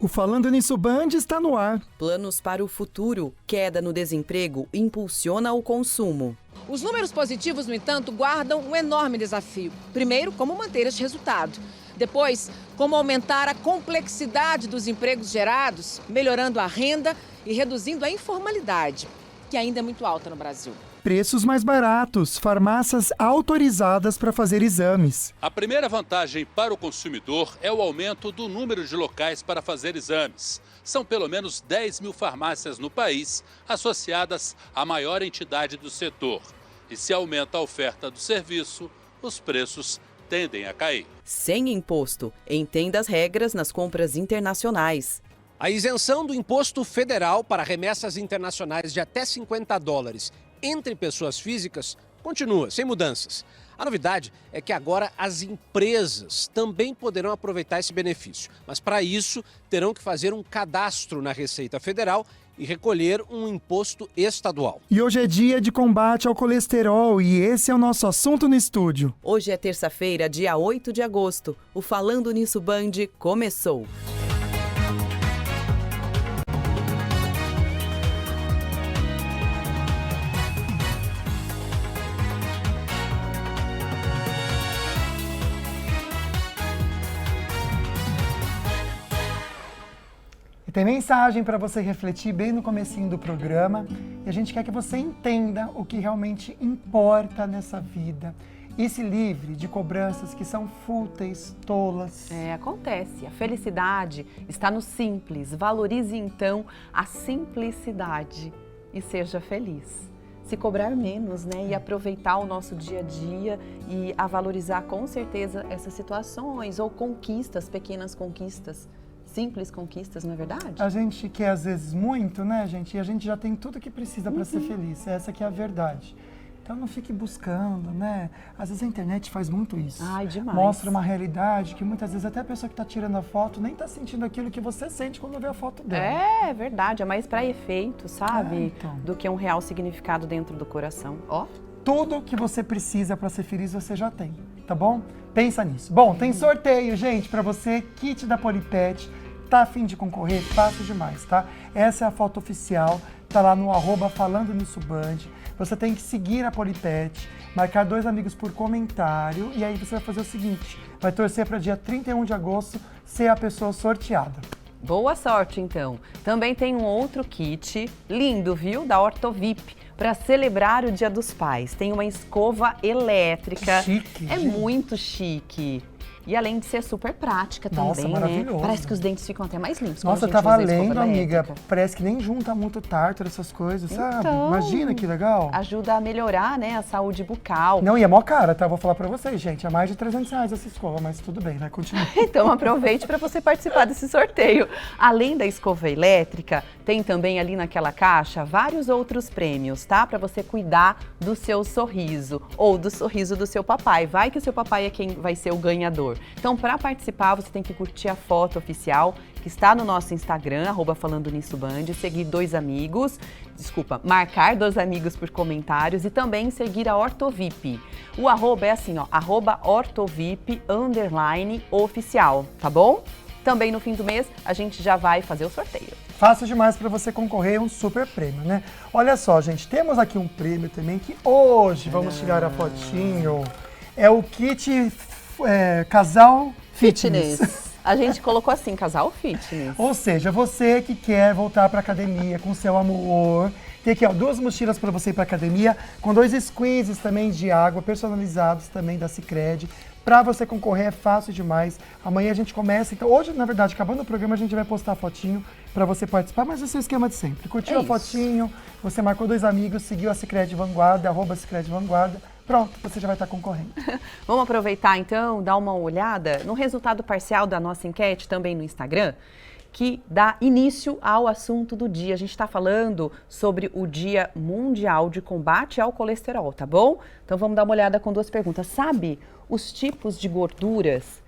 O Falando Nisso Band está no ar. Planos para o futuro, queda no desemprego impulsiona o consumo. Os números positivos, no entanto, guardam um enorme desafio. Primeiro, como manter este resultado. Depois, como aumentar a complexidade dos empregos gerados, melhorando a renda e reduzindo a informalidade, que ainda é muito alta no Brasil. Preços mais baratos, farmácias autorizadas para fazer exames. A primeira vantagem para o consumidor é o aumento do número de locais para fazer exames. São pelo menos 10 mil farmácias no país associadas à maior entidade do setor. E se aumenta a oferta do serviço, os preços tendem a cair. Sem imposto, entenda as regras nas compras internacionais. A isenção do imposto federal para remessas internacionais de até $50 entre pessoas físicas continua, sem mudanças. A novidade é que agora as empresas também poderão aproveitar esse benefício. Mas para isso, terão que fazer um cadastro na Receita Federal e recolher um imposto estadual. E hoje é dia de combate ao colesterol e esse é o nosso assunto no estúdio. Hoje é terça-feira, dia 8 de agosto. O Falando Nisso Band começou. E tem mensagem para você refletir bem no comecinho do programa. E a gente quer que você entenda o que realmente importa nessa vida. E se livre de cobranças que são fúteis, tolas. Acontece. A felicidade está no simples. Valorize então a simplicidade e seja feliz. Se cobrar menos, né? E aproveitar o nosso dia a dia e a valorizar com certeza essas situações ou conquistas, pequenas conquistas. Simples conquistas, não é verdade? A gente quer às vezes muito, né, gente? E a gente já tem tudo que precisa para ser feliz. Essa que é a verdade. Então não fique buscando, né? Às vezes a internet faz muito isso. Ai, demais. Mostra uma realidade que muitas vezes até a pessoa que está tirando a foto nem está sentindo aquilo que você sente quando vê a foto dela. É verdade, é mais para efeito, sabe? Então. Do que um real significado dentro do coração. Ó. Tudo que você precisa para ser feliz você já tem, tá bom? Pensa nisso. Bom, tem sorteio, gente, para você, kit da Polipet. Tá a fim de concorrer? Fácil demais, tá? Essa é a foto oficial, tá lá no @Falando Nisso Band. Você tem que seguir a Polipet, marcar 2 amigos por comentário e aí você vai fazer o seguinte, vai torcer para dia 31 de agosto ser a pessoa sorteada. Boa sorte, então. Também tem um outro kit lindo, viu? Da Ortovip, para celebrar o Dia dos Pais. Tem uma escova elétrica. Chique, é gente. muito chique. E além de ser super prática Nossa, também, maravilhoso. né? Parece que os dentes ficam até mais limpos. Nossa, quando a gente tava usa a escova lendo, amiga, elétrica. parece que nem junta muito tártaro, essas coisas, sabe? Então, Imagina que legal. Ajuda a melhorar, né, a saúde bucal. Não, e é mó cara, tá? Vou falar pra vocês, gente, é mais de R$300 essa escova, mas tudo bem, né? Continua. Então aproveite para você participar desse sorteio. Além da escova elétrica, tem também ali naquela caixa vários outros prêmios, tá? Para você cuidar do seu sorriso ou do sorriso do seu papai. Vai que o seu papai é quem vai ser o ganhador. Então, para participar, você tem que curtir a foto oficial que está no nosso Instagram, @Falando Nisso Band, seguir 2 amigos, marcar 2 amigos por comentários e também seguir a Ortovip. O @ é assim, ó, @Ortovip_oficial, tá bom? Também no fim do mês a gente já vai fazer o sorteio. Fácil demais para você concorrer a um super prêmio, né? Olha só, gente, temos aqui um prêmio também que hoje, vamos tirar a fotinho, é o kit Casal Fitness. A gente colocou assim, Casal Fitness. Ou seja, você que quer voltar para academia com seu amor, tem aqui, ó, 2 mochilas para você ir para academia, com 2 squeezes também de água, personalizados também da Sicredi. Para você concorrer é fácil demais. Amanhã a gente começa. Então, hoje, na verdade, acabando o programa, a gente vai postar a fotinho para você participar, mas esse é o esquema de sempre. Curtiu a fotinho, você marcou 2 amigos, seguiu a Sicredi Vanguarda, @Sicredi Vanguarda. Pronto, você já vai estar concorrendo. Vamos aproveitar então, dar uma olhada no resultado parcial da nossa enquete também no Instagram, que dá início ao assunto do dia. A gente está falando sobre o Dia Mundial de Combate ao Colesterol, tá bom? Então vamos dar uma olhada com 2 perguntas. Sabe os tipos de gorduras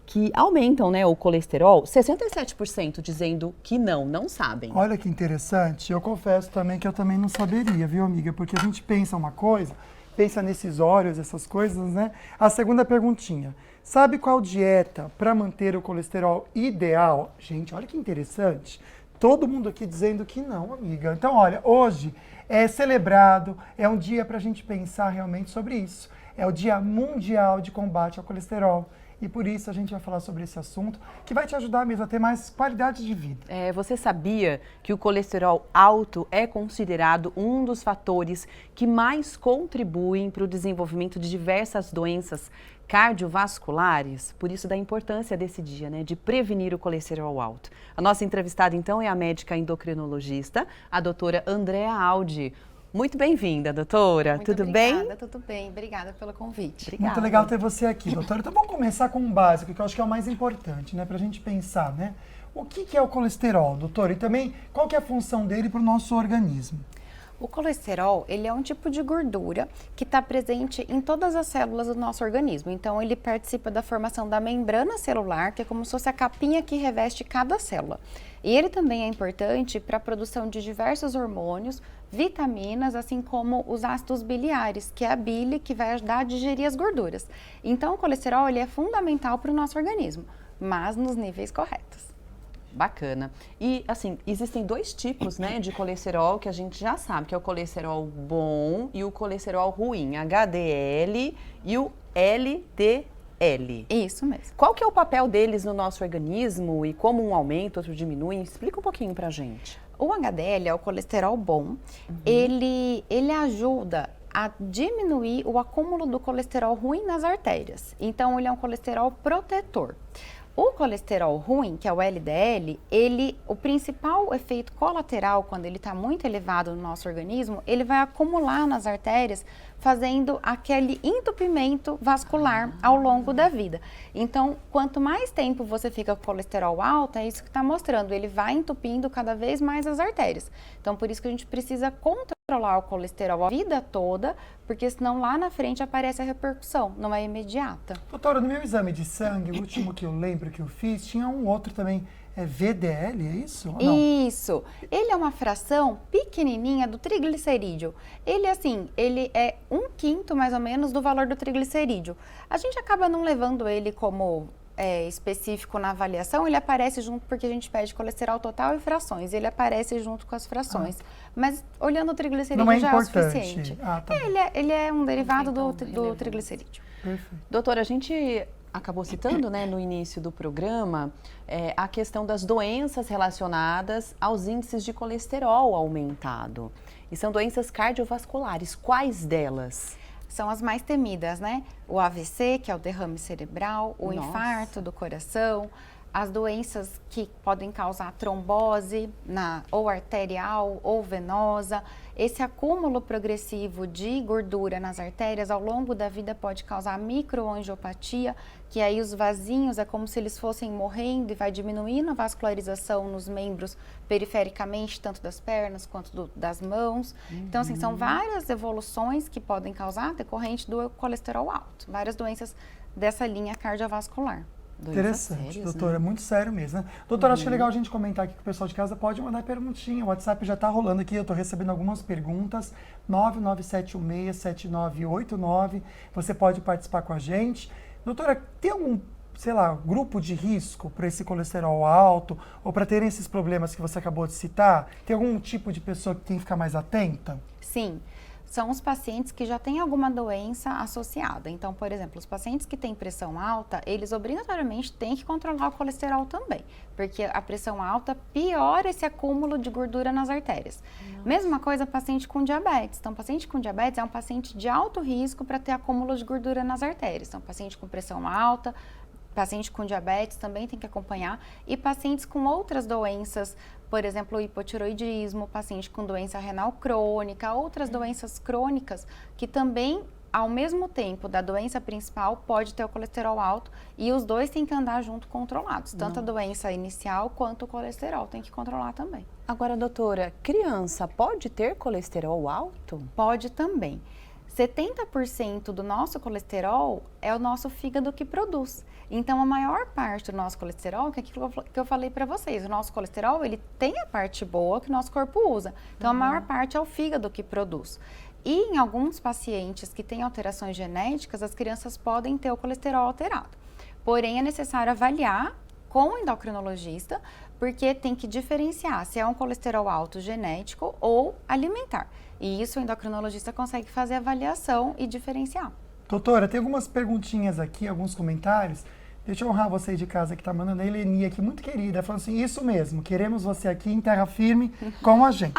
que aumentam, né, o colesterol? 67% dizendo que não sabem. Olha que interessante. Eu confesso também que eu também não saberia, viu, amiga? Porque a gente pensa uma coisa, pensa nesses óleos, essas coisas, né? A segunda perguntinha. Sabe qual dieta para manter o colesterol ideal? Gente, olha que interessante. Todo mundo aqui dizendo que não, amiga. Então, olha, hoje é celebrado, é um dia para a gente pensar realmente sobre isso. É o Dia Mundial de Combate ao Colesterol. E por isso a gente vai falar sobre esse assunto, que vai te ajudar mesmo a ter mais qualidade de vida. Você sabia que o colesterol alto é considerado um dos fatores que mais contribuem para o desenvolvimento de diversas doenças cardiovasculares? Por isso da importância desse dia, né, de prevenir o colesterol alto. A nossa entrevistada, então, é a médica endocrinologista, a doutora Andrea Aldi. Muito bem-vinda, doutora. Muito tudo bem? Obrigada, tudo bem. Obrigada pelo convite. Obrigada. Muito legal ter você aqui, doutora. Então vamos começar com um básico, que eu acho que é o mais importante, né, pra gente pensar, né? O que é o colesterol, doutora? E também, qual que é a função dele para o nosso organismo? O colesterol, ele é um tipo de gordura que está presente em todas as células do nosso organismo. Então, ele participa da formação da membrana celular, que é como se fosse a capinha que reveste cada célula. E ele também é importante para a produção de diversos hormônios, vitaminas, assim como os ácidos biliares, que é a bile que vai ajudar a digerir as gorduras. Então, o colesterol, ele é fundamental para o nosso organismo, mas nos níveis corretos. Bacana. E, assim, existem dois tipos, né, de colesterol que a gente já sabe, que é o colesterol bom e o colesterol ruim, HDL e o LDL. Isso mesmo. Qual que é o papel deles no nosso organismo e como um aumenta, outro diminui? Explica um pouquinho pra gente. O HDL é o colesterol bom. Ele ajuda a diminuir o acúmulo do colesterol ruim nas artérias. Então, ele é um colesterol protetor. O colesterol ruim, que é o LDL, o principal efeito colateral, quando ele está muito elevado no nosso organismo, ele vai acumular nas artérias, fazendo aquele entupimento vascular ao longo da vida. Então, quanto mais tempo você fica com colesterol alto, é isso que está mostrando, ele vai entupindo cada vez mais as artérias. Então, por isso que a gente precisa controlar o colesterol a vida toda, porque senão lá na frente aparece a repercussão, não é imediata. Doutora, no meu exame de sangue, o último que eu lembro que eu fiz, tinha um outro também, VDL, é isso? Ou não? Isso. Ele é uma fração pequenininha do triglicerídeo. Ele, assim, ele é 1/5 mais ou menos do valor do triglicerídeo. A gente acaba não levando ele como específico na avaliação, ele aparece junto porque a gente pede colesterol total e frações, ele aparece junto com as frações. Mas olhando o triglicerídeo não é já importante. é o suficiente. Tá Ele é um derivado do triglicerídeo. Perfeito. Doutora, a gente acabou citando, né, no início do programa, a questão das doenças relacionadas aos índices de colesterol aumentado. E são doenças cardiovasculares. Quais delas? São as mais temidas, né? O AVC, que é o derrame cerebral, o infarto do coração, as doenças que podem causar trombose, ou arterial ou venosa. Esse acúmulo progressivo de gordura nas artérias ao longo da vida pode causar microangiopatia, que aí os vasinhos é como se eles fossem morrendo e vai diminuindo a vascularização nos membros perifericamente, tanto das pernas quanto das mãos. Então, assim, são várias evoluções que podem causar decorrente do colesterol alto, várias doenças dessa linha cardiovascular. Interessante, sérias, doutora, né? Muito sério mesmo, né? Doutora, acho que é legal a gente comentar aqui que o pessoal de casa pode mandar perguntinha. O WhatsApp já está rolando aqui, eu estou recebendo algumas perguntas. 997167989. Você pode participar com a gente. Doutora, tem algum, sei lá, grupo de risco para esse colesterol alto ou para terem esses problemas que você acabou de citar? Tem algum tipo de pessoa que tem que ficar mais atenta? Sim. São os pacientes que já têm alguma doença associada. Então, por exemplo, os pacientes que têm pressão alta, eles obrigatoriamente têm que controlar o colesterol também, porque a pressão alta piora esse acúmulo de gordura nas artérias. Mesma coisa paciente com diabetes. Então, paciente com diabetes é um paciente de alto risco para ter acúmulo de gordura nas artérias. Então, paciente com pressão alta, paciente com diabetes também tem que acompanhar, e pacientes com outras doenças, por exemplo, o hipotiroidismo, paciente com doença renal crônica, outras doenças crônicas que também, ao mesmo tempo da doença principal, pode ter o colesterol alto, e os dois têm que andar junto controlados, tanto a doença inicial quanto o colesterol tem que controlar também. Agora, doutora, criança pode ter colesterol alto? Pode também. 70% do nosso colesterol é o nosso fígado que produz. Então, a maior parte do nosso colesterol, que é aquilo que eu falei para vocês, o nosso colesterol, ele tem a parte boa que o nosso corpo usa. Então, a maior parte é o fígado que produz. E em alguns pacientes que têm alterações genéticas, as crianças podem ter o colesterol alterado. porém é necessário avaliar com o endocrinologista, porque tem que diferenciar se é um colesterol alto genético ou alimentar. E isso o endocrinologista consegue fazer avaliação e diferenciar. Doutora, tem algumas perguntinhas aqui, alguns comentários. Deixa eu honrar você de casa que está mandando a Eleni aqui, muito querida, falando assim, isso mesmo, queremos você aqui em terra firme com a gente.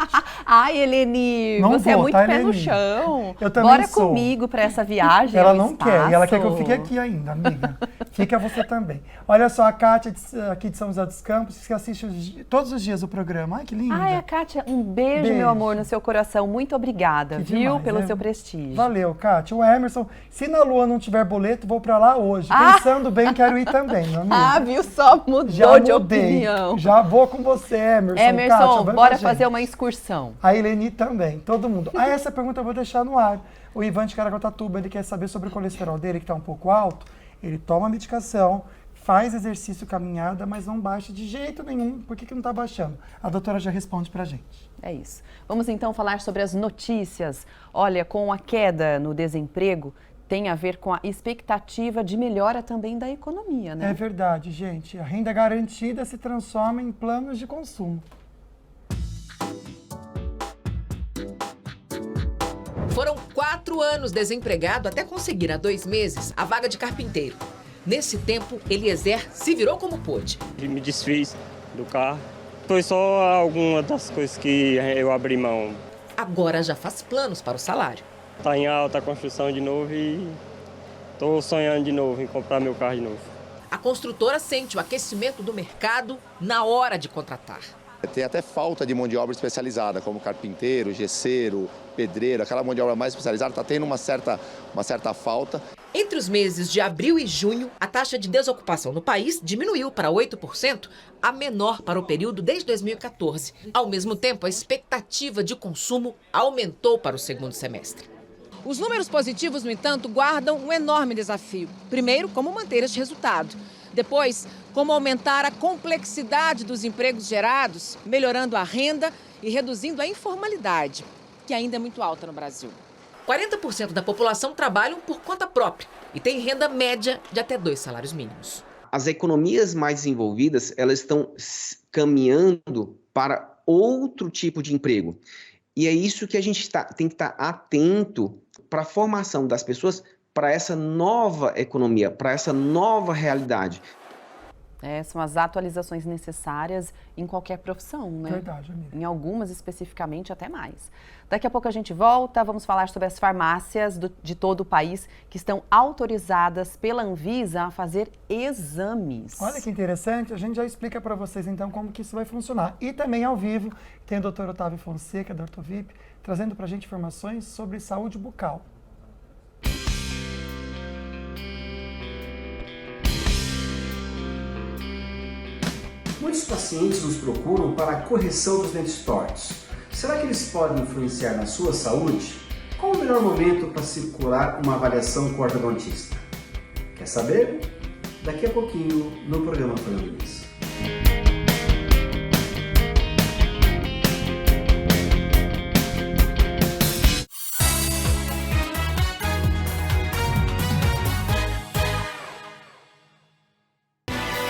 Ai, Eleni, Não você é vou, muito tá, pé no Eleni? chão. Eu também Bora sou. comigo para essa viagem Ela ao não quer, e ela quer que eu espaço. fique aqui ainda, amiga. Fica você também. Olha só, a Kátia aqui de São José dos Campos, que assiste todos os dias o programa. Ai, que linda. Ai, a Kátia, um beijo, Beijo. meu amor, no seu coração. Muito obrigada, Que viu, demais, pelo né? seu prestígio. Valeu, Kátia. O Emerson, se na Lua não tiver boleto, vou pra lá hoje. Ah! Pensando bem, quero ir também, meu amigo. Ah, viu só? Mudou Já de mudei. opinião. Já vou com você, Emerson. Kátia, Emerson, vamos bora com a fazer gente. uma excursão. A Eleni também, todo mundo. Ah, essa pergunta eu vou deixar no ar. O Ivan de Caraguatatuba, ele quer saber sobre o colesterol dele, que está um pouco alto. Ele toma medicação, faz exercício, caminhada, mas não baixa de jeito nenhum. Por que não está baixando? A doutora já responde pra gente. É isso. Vamos então falar sobre as notícias. Olha, com a queda no desemprego, tem a ver com a expectativa de melhora também da economia, né? É verdade, gente. A renda garantida se transforma em planos de consumo. Foram 4 anos desempregado até conseguir, há 2 meses, a vaga de carpinteiro. Nesse tempo, Eliezer se virou como pôde. Me desfiz do carro. Foi só alguma das coisas que eu abri mão. Agora já faz planos para o salário. Tá em alta a construção de novo e tô sonhando de novo em comprar meu carro de novo. A construtora sente o aquecimento do mercado na hora de contratar. Tem até falta de mão de obra especializada, como carpinteiro, gesseiro, pedreiro, aquela mão de obra mais especializada, está tendo uma certa falta. Entre os meses de abril e junho, a taxa de desocupação no país diminuiu para 8%, a menor para o período desde 2014. Ao mesmo tempo, a expectativa de consumo aumentou para o segundo semestre. Os números positivos, no entanto, guardam um enorme desafio. Primeiro, como manter este resultado. Depois, como aumentar a complexidade dos empregos gerados, melhorando a renda e reduzindo a informalidade, que ainda é muito alta no Brasil. 40% da população trabalham por conta própria e tem renda média de até 2 salários mínimos. As economias mais desenvolvidas, elas estão caminhando para outro tipo de emprego. E é isso que a gente tem que estar atento para a formação das pessoas para essa nova economia, para essa nova realidade. São as atualizações necessárias em qualquer profissão, né? Verdade, amiga. Em algumas especificamente até mais. Daqui a pouco a gente volta, vamos falar sobre as farmácias de todo o país que estão autorizadas pela Anvisa a fazer exames. Olha que interessante, a gente já explica para vocês então como que isso vai funcionar. E também ao vivo tem o Dr. Otávio Fonseca, da Ortovip, trazendo para a gente informações sobre saúde bucal. Muitos pacientes nos procuram para a correção dos dentes tortos. Será que eles podem influenciar na sua saúde? Qual o melhor momento para se procurar uma avaliação com o ortodontista? Quer saber? Daqui a pouquinho no programa Falando Nisso.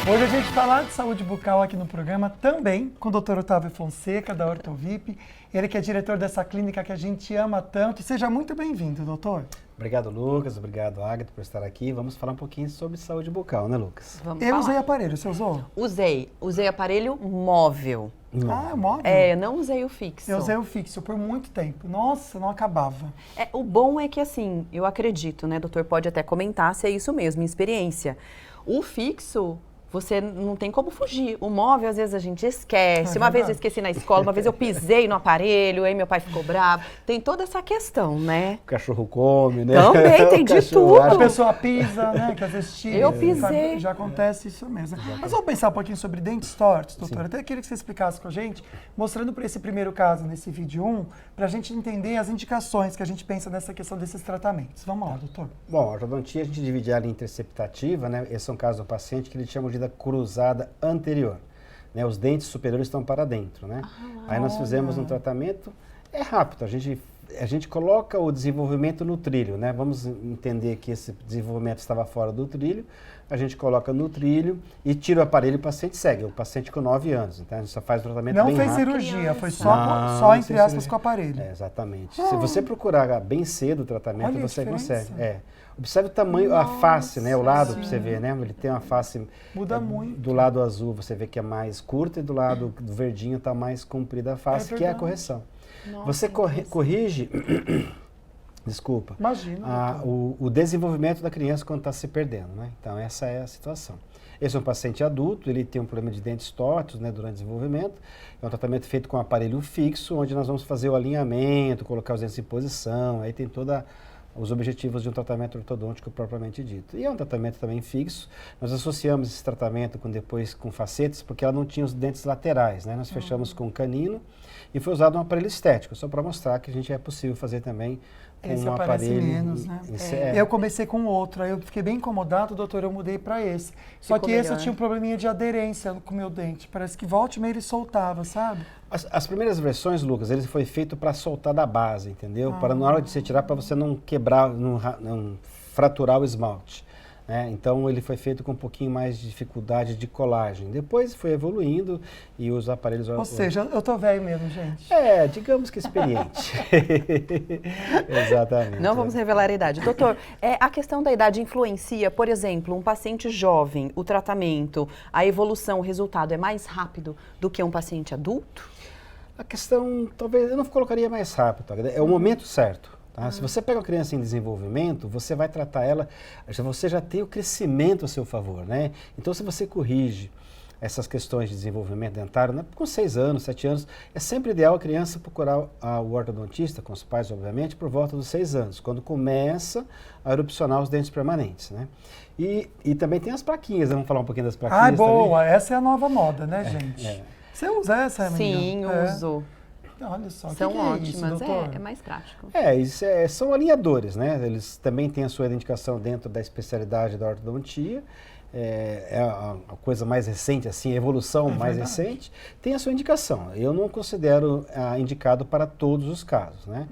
Hoje a gente falar de saúde bucal aqui no programa também com o Dr. Otávio Fonseca, da Ortovip. Ele que é diretor dessa clínica que a gente ama tanto. Seja muito bem-vindo, doutor. Obrigado, Lucas. Obrigado, Agatha, por estar aqui. Vamos falar um pouquinho sobre saúde bucal, né, Lucas? Eu usei aparelho, você usou? Usei aparelho móvel. Ah, móvel? Não usei o fixo. Eu usei o fixo por muito tempo. Nossa, não acabava. O bom é que, assim, eu acredito, né, doutor, pode até comentar se é isso mesmo, minha experiência. O fixo, você não tem como fugir. O móvel, às vezes, a gente esquece. Uma vez eu esqueci na escola, uma vez eu pisei no aparelho, aí meu pai ficou bravo. Tem toda essa questão, né? O cachorro come, né? Também, tem de tudo. A pessoa pisa, né? Que às vezes tira. Eu pisei. Já acontece isso mesmo. Mas vamos pensar um pouquinho sobre dentes tortos, doutora. Até queria que você explicasse com a gente, mostrando para esse primeiro caso, nesse vídeo 1, para a gente entender as indicações que a gente pensa nessa questão desses tratamentos. Vamos lá, doutor. Bom, a ortodontia a gente divide ela em interceptativa, né? Esse é um caso do paciente que ele chama de cruzada anterior. Né? Os dentes superiores estão para dentro, né? Aí nós fizemos um tratamento, é rápido, a gente a gente coloca o desenvolvimento no trilho, né? Vamos entender que esse desenvolvimento estava fora do trilho, a gente coloca no trilho e tira o aparelho e o paciente segue. O paciente com 9 anos, então a gente só faz o tratamento bem rápido. Não fez cirurgia, foi só entre aspas, com o aparelho. Exatamente. Se você procurar bem cedo o tratamento, você consegue. Observe o tamanho, a face, né? O lado, para você ver, né? Ele tem uma face... Muda muito. Do lado azul você vê que é mais curta e do lado do verdinho está mais comprida a face, que é a correção. Nossa, você corrige... Desculpa. Imagina. O desenvolvimento da criança quando está se perdendo, né? Então, essa é a situação. Esse é um paciente adulto, ele tem um problema de dentes tortos, né, durante o desenvolvimento. É um tratamento feito com um aparelho fixo, onde nós vamos fazer o alinhamento, colocar os dentes em posição, aí tem todos os objetivos de um tratamento ortodôntico propriamente dito. E é um tratamento também fixo. Nós associamos esse tratamento depois com facetas, porque ela não tinha os dentes laterais, né? Nós fechamos com canino e foi usado um aparelho estético, só para mostrar que a gente é possível fazer também esse um aparece aparelho menos, né? Eu comecei com outro, aí eu fiquei bem incomodado, doutor, eu mudei para esse. Só que esse eu tinha um probleminha de aderência com o meu dente. Parece que volta e meia ele soltava, sabe? As primeiras versões, Lucas, ele foi feito para soltar da base, entendeu? Para na hora de você tirar, para você não quebrar, não fraturar o esmalte. Então ele foi feito com um pouquinho mais de dificuldade de colagem. Depois foi evoluindo e os aparelhos... Ou seja, eu tô velho mesmo, gente. Digamos que experiente. Exatamente. Não vamos revelar a idade. Doutor, a questão da idade influencia, por exemplo, um paciente jovem, o tratamento, a evolução, o resultado é mais rápido do que um paciente adulto? A questão, talvez, eu não colocaria mais rápido, é o momento certo. Tá? Se você pega uma criança em desenvolvimento, você vai tratar ela, você já tem o crescimento a seu favor, né? Então, se você corrige essas questões de desenvolvimento dentário, né, com 6 anos, 7 anos, é sempre ideal a criança procurar o ortodontista, com os pais, obviamente, por volta dos 6 anos, quando começa a erupcionar os dentes permanentes, né? E também tem as plaquinhas, vamos falar um pouquinho das plaquinhas. Boa! Também. Essa é a nova moda, né, gente? Você usa essa, menina? Sim, uso. Olha só, são ótimas, isso, é mais prático. São alinhadores, né? Eles também têm a sua indicação dentro da especialidade da ortodontia. É a coisa mais recente, assim, a evolução mais recente, tem a sua indicação. Eu não considero indicado para todos os casos, né?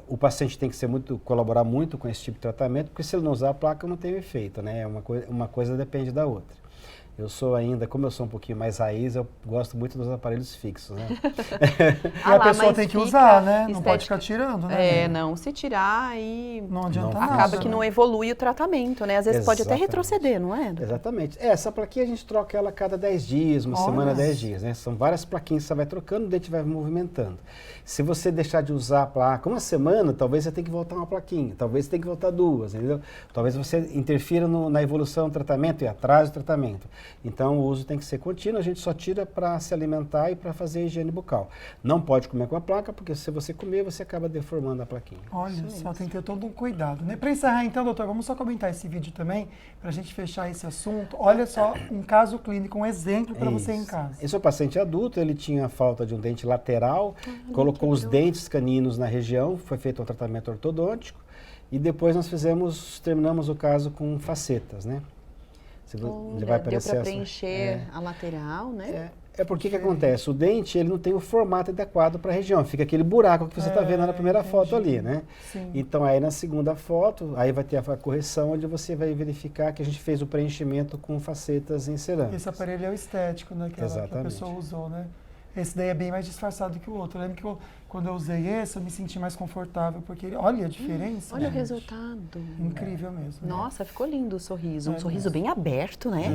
O paciente tem que colaborar muito com esse tipo de tratamento, porque se ele não usar a placa, não tem efeito, né? Uma coisa depende da outra. Eu sou ainda, como eu sou um pouquinho mais raiz, eu gosto muito dos aparelhos fixos, né? E a pessoa tem que usar, né? Não pode ficar tirando, né? Não, se tirar aí não adianta nada. Acaba que não evolui o tratamento, né? Às vezes pode até retroceder, não é? Exatamente. Essa plaquinha a gente troca ela a cada 10 dias, uma semana, 10 dias, né? São várias plaquinhas que você vai trocando, o dente vai movimentando. Se você deixar de usar a placa uma semana, talvez você tenha que voltar uma plaquinha, talvez você tenha que voltar 2, entendeu? Talvez você interfira na evolução do tratamento e atrase do tratamento. Então, o uso tem que ser contínuo, a gente só tira para se alimentar e para fazer higiene bucal. Não pode comer com a placa, porque se você comer, você acaba deformando a plaquinha. Olha só, tem que ter todo um cuidado, né? Para encerrar, então, doutor, vamos só comentar esse vídeo também, para a gente fechar esse assunto. Olha só, um caso clínico, um exemplo para você em casa. Esse é um paciente adulto, ele tinha falta de um dente lateral, colocou os dentes caninos na região, foi feito um tratamento ortodôntico, e depois nós terminamos o caso com facetas, né? Vai deu para preencher a lateral, né? Porque que acontece? O dente, ele não tem o formato adequado para a região. Fica aquele buraco que você está vendo na primeira foto ali, né? Sim. Então, aí na segunda foto, aí vai ter a correção, onde você vai verificar que a gente fez o preenchimento com facetas em cerâmica. Esse aparelho é o estético, né? Que a pessoa usou, né? Esse daí é bem mais disfarçado que o outro. Eu lembro que quando eu usei esse, eu me senti mais confortável, porque olha a diferença. Olha o resultado. Incrível mesmo. Nossa, ficou lindo o sorriso. Um sorriso bem aberto, né?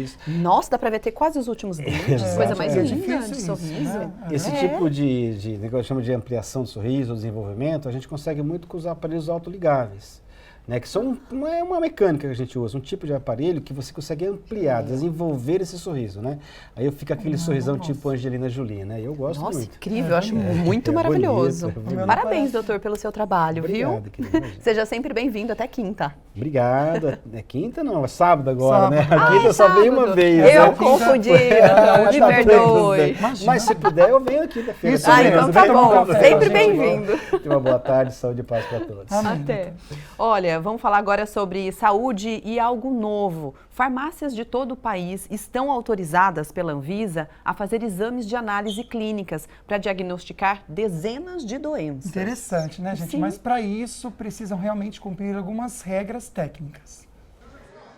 Isso. Nossa, dá pra ver até quase os últimos dentes. Coisa mais linda de sorriso. Né? Esse tipo de que eu chamo de ampliação do sorriso, ou desenvolvimento, a gente consegue muito com os aparelhos autoligáveis. Né, que são uma mecânica que a gente usa, um tipo de aparelho que você consegue ampliar, desenvolver esse sorriso, né? Aí fica aquele sorrisão tipo Angelina Jolie, né? Eu gosto muito. Nossa, incrível, eu acho muito maravilhoso. Bonito. Parabéns, doutor, pelo seu trabalho, Obrigado, viu? Querida. Seja sempre bem-vindo, até quinta. Obrigado. É quinta não, é sábado agora, né? A quinta só veio uma vez. Eu confundi, me perdoe. Mas se puder, eu venho quinta-feira. Então tá bom, sempre bem-vindo. Tenha uma boa tarde, saúde e paz para todos. Até. Olha, Olha, vamos falar agora sobre saúde e algo novo. Farmácias de todo o país estão autorizadas pela Anvisa a fazer exames de análise clínicas para diagnosticar dezenas de doenças. Interessante, né, gente? Sim. Mas para isso precisam realmente cumprir algumas regras técnicas.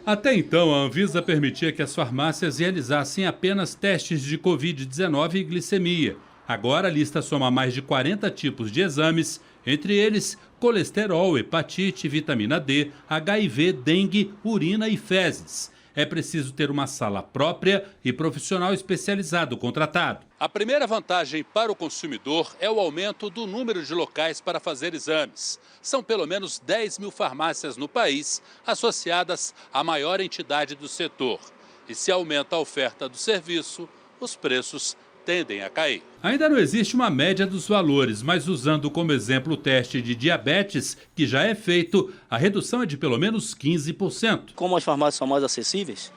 Até então, a Anvisa permitia que as farmácias realizassem apenas testes de Covid-19 e glicemia. Agora a lista soma mais de 40 tipos de exames, entre eles colesterol, hepatite, vitamina D, HIV, dengue, urina e fezes. É preciso ter uma sala própria e profissional especializado contratado. A primeira vantagem para o consumidor é o aumento do número de locais para fazer exames. São pelo menos 10 mil farmácias no país associadas à maior entidade do setor. E se aumenta a oferta do serviço, os preços tendem a cair. Ainda não existe uma média dos valores, mas usando como exemplo o teste de diabetes, que já é feito, a redução é de pelo menos 15%. Como as farmácias são mais acessíveis,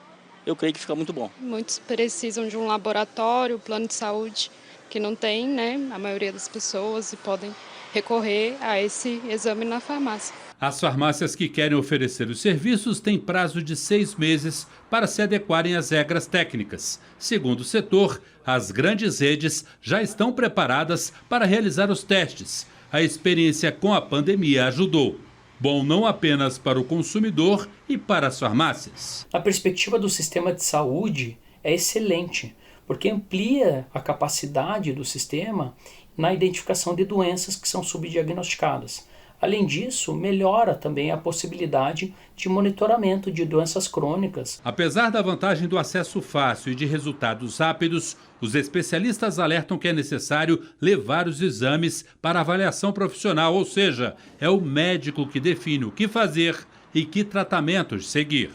eu creio que fica muito bom. Muitos precisam de um laboratório, plano de saúde, que não tem, né, a maioria das pessoas, e podem recorrer a esse exame na farmácia. As farmácias que querem oferecer os serviços têm prazo de 6 meses para se adequarem às regras técnicas. Segundo o setor, as grandes redes já estão preparadas para realizar os testes. A experiência com a pandemia ajudou. Bom não apenas para o consumidor e para as farmácias. A perspectiva do sistema de saúde é excelente, porque amplia a capacidade do sistema na identificação de doenças que são subdiagnosticadas. Além disso, melhora também a possibilidade de monitoramento de doenças crônicas. Apesar da vantagem do acesso fácil e de resultados rápidos, os especialistas alertam que é necessário levar os exames para avaliação profissional, ou seja, é o médico que define o que fazer e que tratamentos seguir.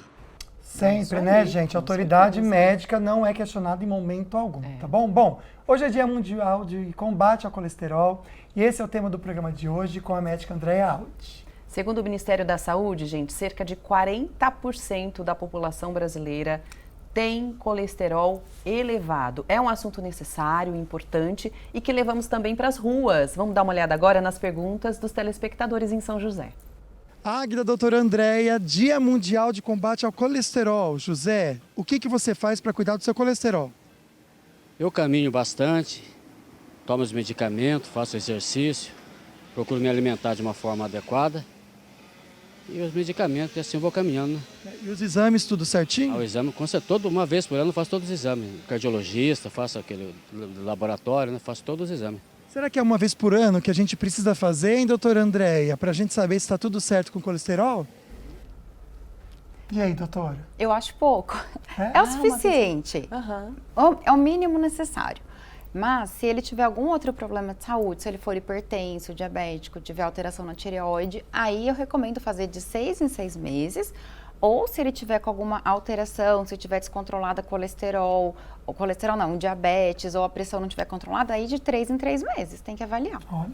Sempre, né, gente? A autoridade médica não é questionada em momento algum, tá bom? Bom, hoje é Dia Mundial de Combate ao Colesterol e esse é o tema do programa de hoje com a médica Andréia Audi. Segundo o Ministério da Saúde, gente, cerca de 40% da população brasileira tem colesterol elevado. É um assunto necessário, importante e que levamos também para as ruas. Vamos dar uma olhada agora nas perguntas dos telespectadores em São José. Águida, doutora Andréia, Dia Mundial de Combate ao Colesterol. José, o que você faz para cuidar do seu colesterol? Eu caminho bastante, tomo os medicamentos, faço exercício, procuro me alimentar de uma forma adequada. E os medicamentos, e assim eu vou caminhando. E os exames, tudo certinho? O exame, uma vez por ano eu faço todos os exames. Cardiologista, faço aquele laboratório, né? Faço todos os exames. Será que é uma vez por ano que a gente precisa fazer, hein, doutora Andréia, para a gente saber se está tudo certo com o colesterol? E aí, doutora? Eu acho pouco. É o suficiente. É o mínimo necessário. Mas se ele tiver algum outro problema de saúde, se ele for hipertenso, diabético, tiver alteração na tireoide, aí eu recomendo fazer de 6 em 6 meses. Ou se ele tiver com alguma alteração, se tiver descontrolada colesterol, ou colesterol não, diabetes, ou a pressão não estiver controlada, aí de 3 em 3 meses, tem que avaliar. Olha,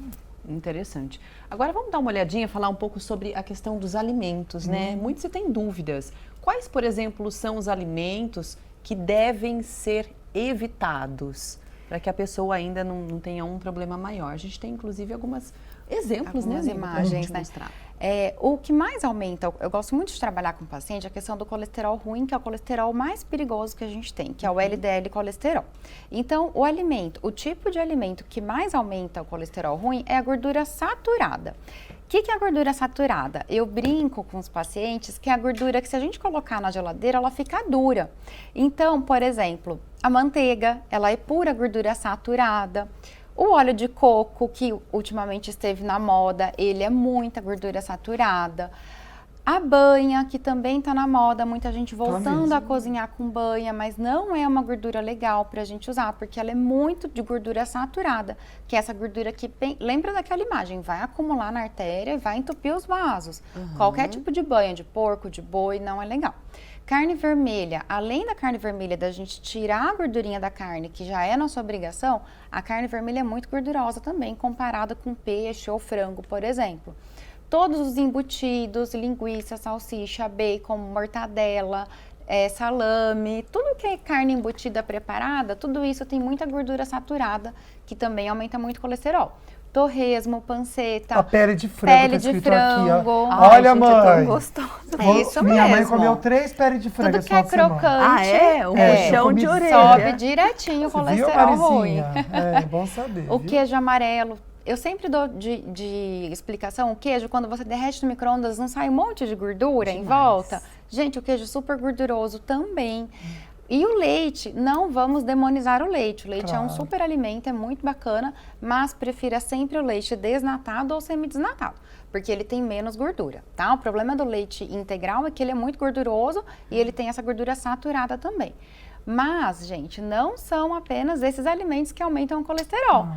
interessante. Agora vamos dar uma olhadinha, falar um pouco sobre a questão dos alimentos, né? Muitos têm dúvidas. Quais, por exemplo, são os alimentos que devem ser evitados para que a pessoa ainda não tenha um problema maior? A gente tem, inclusive, alguns exemplos, algumas imagens, né? O que mais aumenta, eu gosto muito de trabalhar com o paciente, a questão do colesterol ruim, que é o colesterol mais perigoso que a gente tem, que é o LDL colesterol. Então, o tipo de alimento que mais aumenta o colesterol ruim é a gordura saturada. O que é a gordura saturada? Eu brinco com os pacientes que é a gordura que se a gente colocar na geladeira, ela fica dura. Então, por exemplo, a manteiga, ela é pura gordura saturada. O óleo de coco, que ultimamente esteve na moda, ele é muita gordura saturada. A banha, que também está na moda, muita gente voltando a cozinhar com banha, mas não é uma gordura legal para a gente usar, porque ela é muito de gordura saturada, que é essa gordura que, lembra daquela imagem, vai acumular na artéria e vai entupir os vasos. Qualquer tipo de banha, de porco, de boi, não é legal. Carne vermelha, além da carne vermelha, da gente tirar a gordurinha da carne, que já é nossa obrigação, a carne vermelha é muito gordurosa também, comparada com peixe ou frango, por exemplo. Todos os embutidos, linguiça, salsicha, bacon, mortadela, salame, tudo que é carne embutida preparada, tudo isso tem muita gordura saturada, que também aumenta muito o colesterol. torresmo, panceta, A pele de frango, pele tá de escrito aqui, ó. frango. Olha, gente, mãe. é tão gostoso. É isso Minha mãe mesmo. comeu 3 peles de frango Tudo esse que é final de semana. crocante, Um puxão de orelha. sobe direitinho o Viu, colesterol ruim. Marizinha? É bom saber. O viu? queijo amarelo. Eu sempre dou de explicação, o queijo, quando você derrete no micro-ondas, não sai um monte de gordura em volta? Gente, o queijo super gorduroso também. E o leite, não vamos demonizar o leite. O leite é um super alimento, é muito bacana, mas prefira sempre o leite desnatado ou semidesnatado, porque ele tem menos gordura, tá? O problema do leite integral é que ele é muito gorduroso e ele tem essa gordura saturada também. Mas, gente, não são apenas esses alimentos que aumentam o colesterol.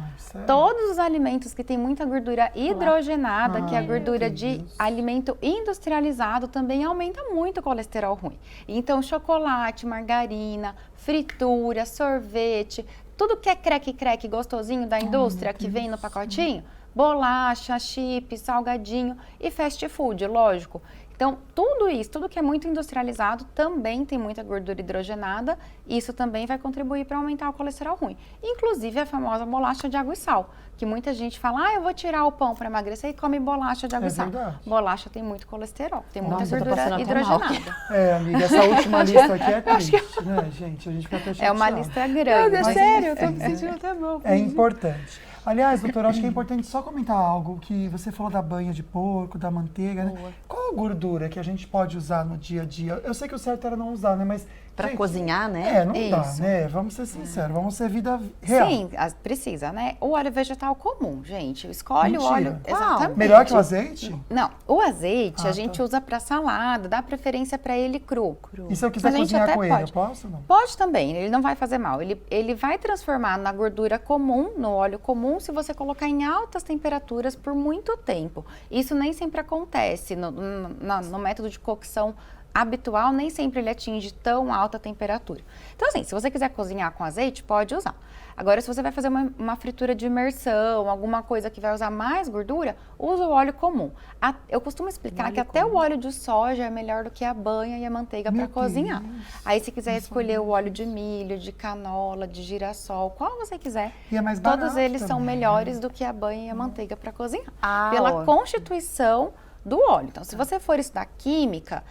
Todos os alimentos que têm muita gordura hidrogenada, que é a gordura de alimento industrializado, também aumenta muito o colesterol ruim. Então, chocolate, margarina, fritura, sorvete, tudo que é creque-creque gostosinho da indústria que vem no pacotinho, bolacha, chip, salgadinho e fast food, lógico. Então, tudo isso, tudo que é muito industrializado também tem muita gordura hidrogenada, e isso também vai contribuir para aumentar o colesterol ruim. Inclusive a famosa bolacha de água e sal, que muita gente fala, eu vou tirar o pão para emagrecer e come bolacha de água e sal. Verdade. Bolacha tem muito colesterol, tem muita Nossa, gordura hidrogenada. Amiga, essa última lista aqui é triste, né, gente? A gente fica até chateado. É uma lista grande. Mas, sério, eu tô me sentindo até mal. É importante. Aliás, doutora, acho que é importante só comentar algo que você falou da banha de porco, da manteiga, né? Qual a gordura que a gente pode usar no dia a dia? Eu sei que o certo era não usar, né? Mas Pra cozinhar, né? Não dá, né? Vamos ser sinceros, vamos ser vida real. Sim, precisa, né? O óleo vegetal comum, gente. Escolhe Mentira. o óleo. Exatamente. Melhor que o azeite? Não, o azeite a gente usa para salada, dá preferência para ele cru. E se eu quiser cozinhar com ele, eu posso ou não? Pode também, ele não vai fazer mal. Ele vai transformar na gordura comum, no óleo comum, se você colocar em altas temperaturas por muito tempo. Isso nem sempre acontece no método de cocção habitual, nem sempre ele atinge tão alta temperatura. Então, assim, se você quiser cozinhar com azeite, pode usar. Agora, se você vai fazer uma fritura de imersão, alguma coisa que vai usar mais gordura, usa o óleo comum. Eu costumo explicar que até o óleo de soja é melhor do que a banha e a manteiga para cozinhar. Aí, se quiser escolher o óleo de milho, de canola, de girassol, qual você quiser, e é mais todos eles são também, melhores do que a banha e a manteiga para cozinhar. Pela constituição do óleo. Então, se você for estudar química,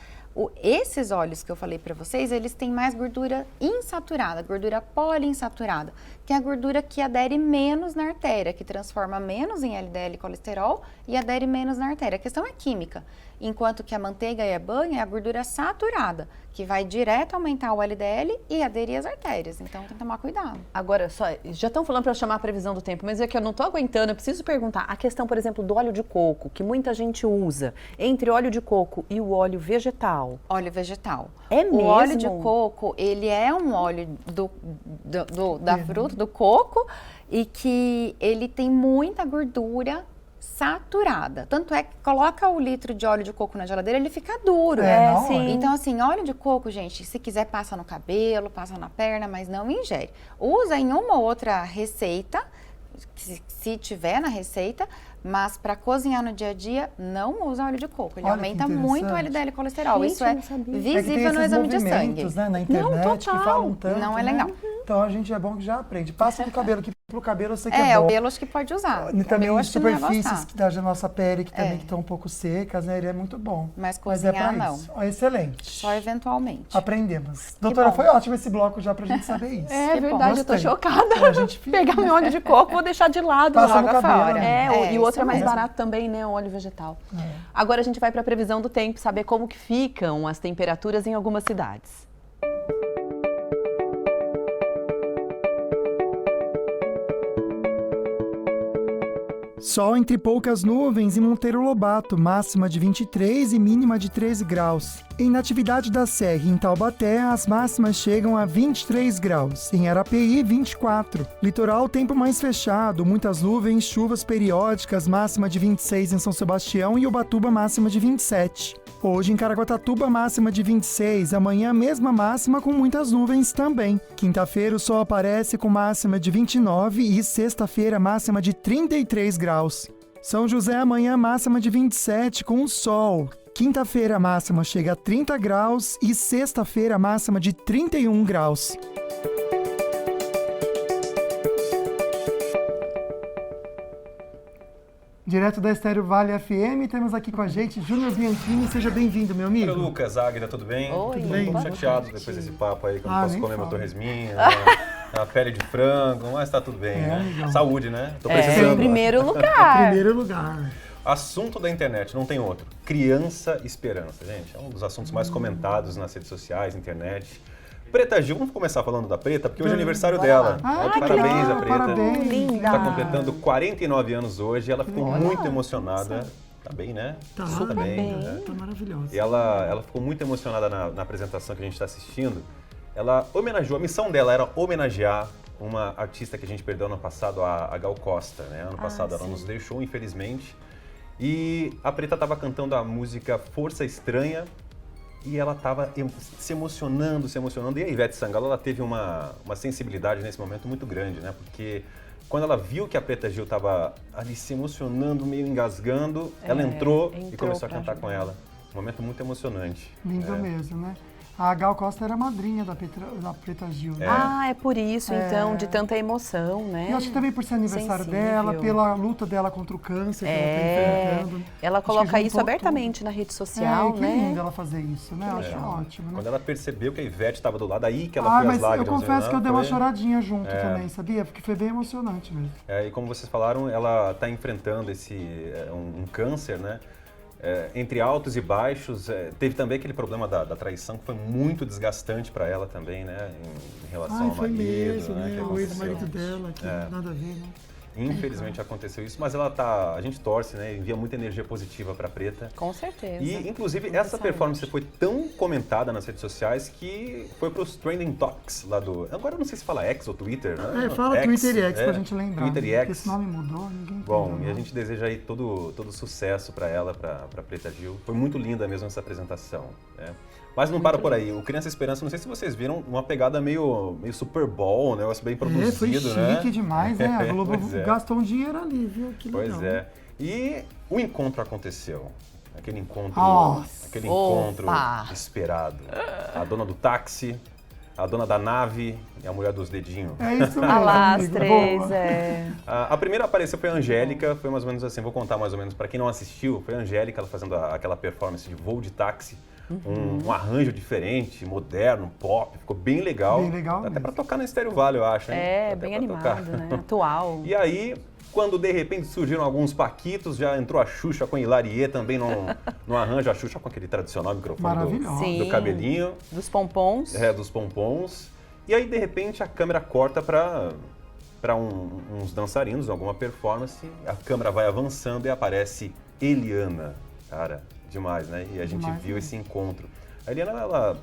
esses óleos que eu falei para vocês, eles têm mais gordura insaturada, gordura poliinsaturada, que é a gordura que adere menos na artéria, que transforma menos em LDL colesterol e adere menos na artéria. A questão é química, enquanto que a manteiga e a banha é a gordura saturada, que vai direto aumentar o LDL e aderir às artérias. Então, tem que tomar cuidado. Agora, já estão falando para chamar a previsão do tempo, mas é que eu não estou aguentando, eu preciso perguntar. A questão, por exemplo, do óleo de coco, que muita gente usa, entre óleo de coco e o óleo vegetal. Óleo vegetal. É mesmo? O óleo de coco, ele é um óleo da fruta, do coco, e que ele tem muita gordura saturada. Tanto é que coloca o litro de óleo de coco na geladeira, ele fica duro. Sim. Então, assim, óleo de coco, gente, se quiser passa no cabelo, passa na perna, mas não ingere. Usa em uma ou outra receita, se tiver na receita, mas para cozinhar no dia a dia, não usa óleo de coco. Ele aumenta muito o LDL colesterol. Gente, isso é visível no exame de sangue. Né, na internet que falam tanto, não é né? legal. Então a gente é bom que já aprende. Passa no cabelo, que pro cabelo eu sei que é bom. É, o pelo acho que pode usar. E também as superfícies que da nossa pele, que também estão um pouco secas, né? Ele é muito bom. Mas cozinhar, não. Isso. Excelente. Só eventualmente. Aprendemos. Doutora, foi ótimo esse bloco já pra gente saber isso. É verdade, eu tô chocada. Gente pegar meu óleo de coco, vou deixar de lado. Passa no cabelo. Fora. E o outro é mais barato também, né? O óleo vegetal. Agora a gente vai para a previsão do tempo, saber como que ficam as temperaturas em algumas cidades. Sol entre poucas nuvens em Monteiro Lobato, máxima de 23 e mínima de 13 graus. Em Natividade da Serra e em Taubaté, as máximas chegam a 23 graus. Em Arapeí, 24. Litoral, tempo mais fechado, muitas nuvens, chuvas periódicas, máxima de 26 em São Sebastião e Ubatuba, máxima de 27. Hoje em Caraguatatuba, máxima de 26, amanhã mesma máxima com muitas nuvens também. Quinta-feira o sol aparece com máxima de 29 e sexta-feira máxima de 33 graus. São José amanhã máxima de 27 com o sol. Quinta-feira a máxima chega a 30 graus e sexta-feira a máxima de 31 graus. Direto da Estéreo Vale FM, temos aqui com a gente Júnior Bianchini. Seja bem-vindo, meu amigo. Oi, Lucas, Águida, tudo bem? Oi, tudo bem? Tô chateado depois desse papo aí, que eu não posso comer meu torresminho, a pele de frango, mas tá tudo bem, né? Amigão. Saúde, né? Tô precisando. Em primeiro lugar. Primeiro lugar. Assunto da internet, não tem outro. Criança esperança, gente. É um dos assuntos mais comentados nas redes sociais, internet. Preta Gil, vamos começar falando da Preta, porque hoje é aniversário dela. Parabéns a Preta. Parabéns. Linda. Está completando 49 anos hoje, ela ficou muito emocionada. Tá bem, né? Tá super bem. Né? Tá maravilhosa. E ela ficou muito emocionada na apresentação que a gente está assistindo. Ela homenageou, a missão dela era homenagear uma artista que a gente perdeu ano passado, a Gal Costa, né? Ano passado ela nos deixou, infelizmente. E a Preta estava cantando a música Força Estranha e ela estava se emocionando. E a Ivete Sangalo, ela teve uma sensibilidade nesse momento muito grande, né? Porque quando ela viu que a Preta Gil estava ali se emocionando, meio engasgando, ela entrou e começou a cantar com ela. Um momento muito emocionante. Lindo mesmo, né? A Gal Costa era madrinha da Preta Gil, né? Ah, é por isso, então, de tanta emoção, né? E acho que também por ser aniversário dela, pela luta dela contra o câncer que ela tá enfrentando. Ela coloca isso abertamente na rede social, que né? Que lindo ela fazer isso, né? Eu acho ótimo, né? Quando ela percebeu que a Ivete estava do lado, aí que ela foi as lágrimas. Eu confesso que eu dei uma choradinha junto também, sabia? Porque foi bem emocionante mesmo. E como vocês falaram, ela está enfrentando um câncer, né? Entre altos e baixos, teve também aquele problema da traição que foi muito desgastante para ela também, né, em relação ao foi marido, mesmo, né, o ex-marido dela, que nada a ver, né? Infelizmente aconteceu isso, mas a gente torce, né, envia muita energia positiva para a Preta. Com certeza. E, inclusive, essa performance foi tão comentada nas redes sociais que foi para os Trending Topics lá do... Agora eu não sei se fala X ou Twitter, né? Fala X, Twitter e X pra gente lembrar. Twitter e X. Esse nome mudou, ninguém Bom, e a gente deseja aí todo sucesso para ela, para Preta Gil. Foi muito linda mesmo essa apresentação, né? Mas não para por aí. O Criança Esperança, não sei se vocês viram, uma pegada meio Super Bowl, um negócio bem produzido, foi chique demais, né? A Globo gastou um dinheiro ali, viu? Que legal. Pois é. E o encontro aconteceu. Aquele encontro esperado. A dona do táxi, a dona da nave e a mulher dos dedinhos. É isso mesmo. As três, A primeira a aparecer foi a Angélica, foi mais ou menos assim, vou contar mais ou menos para quem não assistiu, foi a Angélica, ela fazendo aquela performance de voo de táxi. Um arranjo diferente, moderno, pop, ficou bem legal. Bem legal Até mesmo. para tocar na Estéreo Vale, eu acho, hein? Bem animado, né? Atual. E aí, quando de repente surgiram alguns paquitos, já entrou a Xuxa com Hilarie também no arranjo, a Xuxa com aquele tradicional microfone do cabelinho. Dos pompons. Dos pompons. E aí, de repente, a câmera corta para uns dançarinos, alguma performance, a câmera vai avançando e aparece Eliana, cara. Demais, né? E a gente viu esse encontro. A Eliana, ela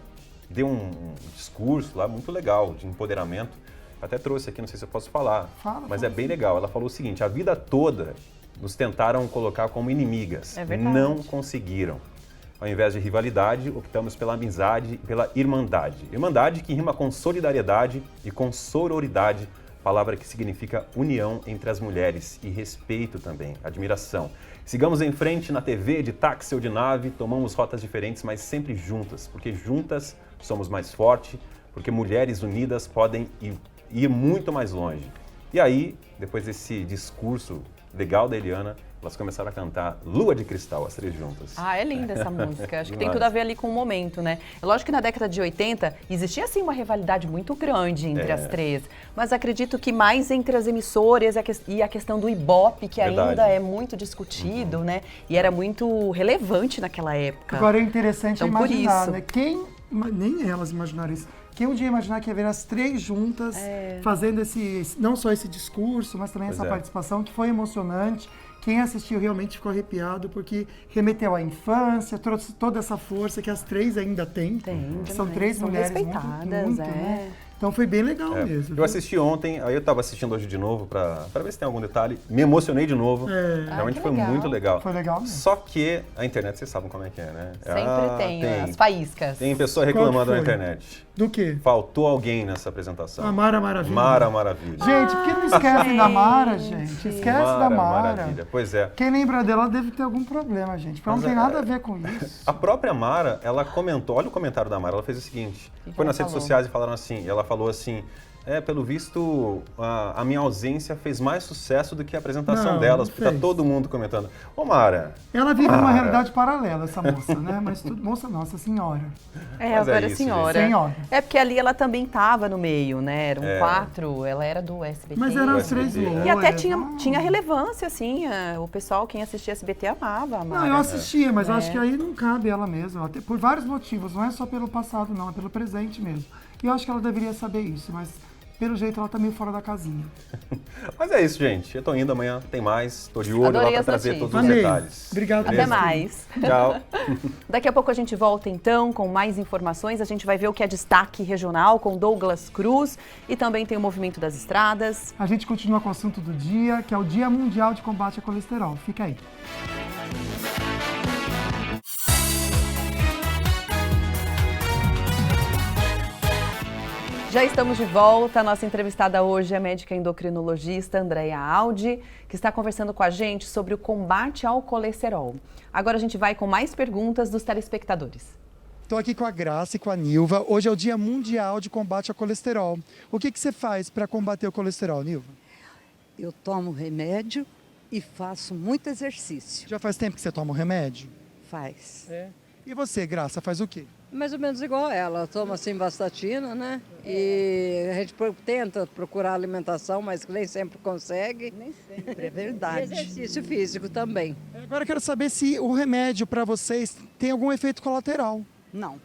deu um discurso lá muito legal, de empoderamento. Até trouxe aqui, não sei se eu posso falar, mas é bem legal. Ela falou o seguinte: a vida toda nos tentaram colocar como inimigas. É verdade. Não conseguiram. Ao invés de rivalidade, optamos pela amizade e pela irmandade. Irmandade que rima com solidariedade e com sororidade, palavra que significa união entre as mulheres e respeito também, admiração. Sigamos em frente na TV, de táxi ou de nave, tomamos rotas diferentes, mas sempre juntas, porque juntas somos mais fortes, porque mulheres unidas podem ir muito mais longe. E aí, depois desse discurso legal da Eliana, elas começaram a cantar Lua de Cristal, as três juntas. É linda essa música. Acho que tem tudo a ver ali com o momento, né? É lógico que na década de 80 existia, assim, uma rivalidade muito grande entre as três. Mas acredito que mais entre as emissoras e a questão do Ibope, que ainda é muito discutido, né? E era muito relevante naquela época. Agora é interessante imaginar, por né? Nem elas imaginaram isso. Quem um dia imaginar que ia ver as três juntas fazendo não só esse discurso, mas também essa participação, que foi emocionante. Quem assistiu realmente ficou arrepiado, porque remeteu à infância, trouxe toda essa força que as três ainda têm. São três mulheres respeitadas, muito, né? Então foi bem legal mesmo. Eu assisti ontem, aí eu estava assistindo hoje de novo para ver se tem algum detalhe. Me emocionei de novo. Realmente foi muito legal. Foi legal mesmo. Só que a internet, vocês sabem como é que é, né? Sempre tem as faíscas. Tem pessoa reclamando na internet. Do quê? Faltou alguém nessa apresentação. A Mara Maravilha. Mara Maravilha. Gente, por que não esquece da Mara, gente? Esquece da Mara. Maravilha, pois é. Quem lembra dela deve ter algum problema, gente. Porque não tem nada a ver com isso. A própria Mara, ela comentou, olha o comentário da Mara, ela fez o seguinte. Foi nas redes sociais e falaram assim, ela falou assim, Pelo visto, a minha ausência fez mais sucesso do que a apresentação delas, porque tá todo mundo comentando. Ô, Mara. Ela vive numa realidade paralela, essa moça, né? Mas moça, nossa senhora. Agora isso, senhora. Senhora. É porque ali ela também estava no meio, né? Eram 4, ela era do SBT. Mas eram as 3 loiras. E até tinha relevância, assim. O pessoal, quem assistia SBT, amava a Mara. Não, eu assistia, mas eu acho que aí não cabe ela mesma. Até por vários motivos, não é só pelo passado, não, é pelo presente mesmo. E eu acho que ela deveria saber isso, mas pelo jeito ela tá meio fora da casinha. Mas é isso, gente. Eu tô indo, amanhã tem mais. Tô de olho Adorei lá pra trazer todos os Amei. detalhes. Obrigado. Até mais. Tchau. Daqui a pouco a gente volta, então, com mais informações. A gente vai ver o que é destaque regional com Douglas Cruz e também tem o Movimento das Estradas. A gente continua com o assunto do dia, que é o Dia Mundial de Combate ao Colesterol. Fica aí. Já estamos de volta. A nossa entrevistada hoje é a médica endocrinologista Andréia Aldi, que está conversando com a gente sobre o combate ao colesterol. Agora a gente vai com mais perguntas dos telespectadores. Estou aqui com a Graça e com a Nilva. Hoje é o Dia Mundial de Combate ao Colesterol. O que você faz para combater o colesterol, Nilva? Eu tomo remédio e faço muito exercício. Já faz tempo que você toma o remédio? Faz. E você, Graça, faz o quê? Mais ou menos igual ela. Toma simvastatina, né? E a gente tenta procurar alimentação, mas nem sempre consegue. Nem sempre, é verdade. E exercício físico também. Agora eu quero saber se o remédio para vocês tem algum efeito colateral. Não.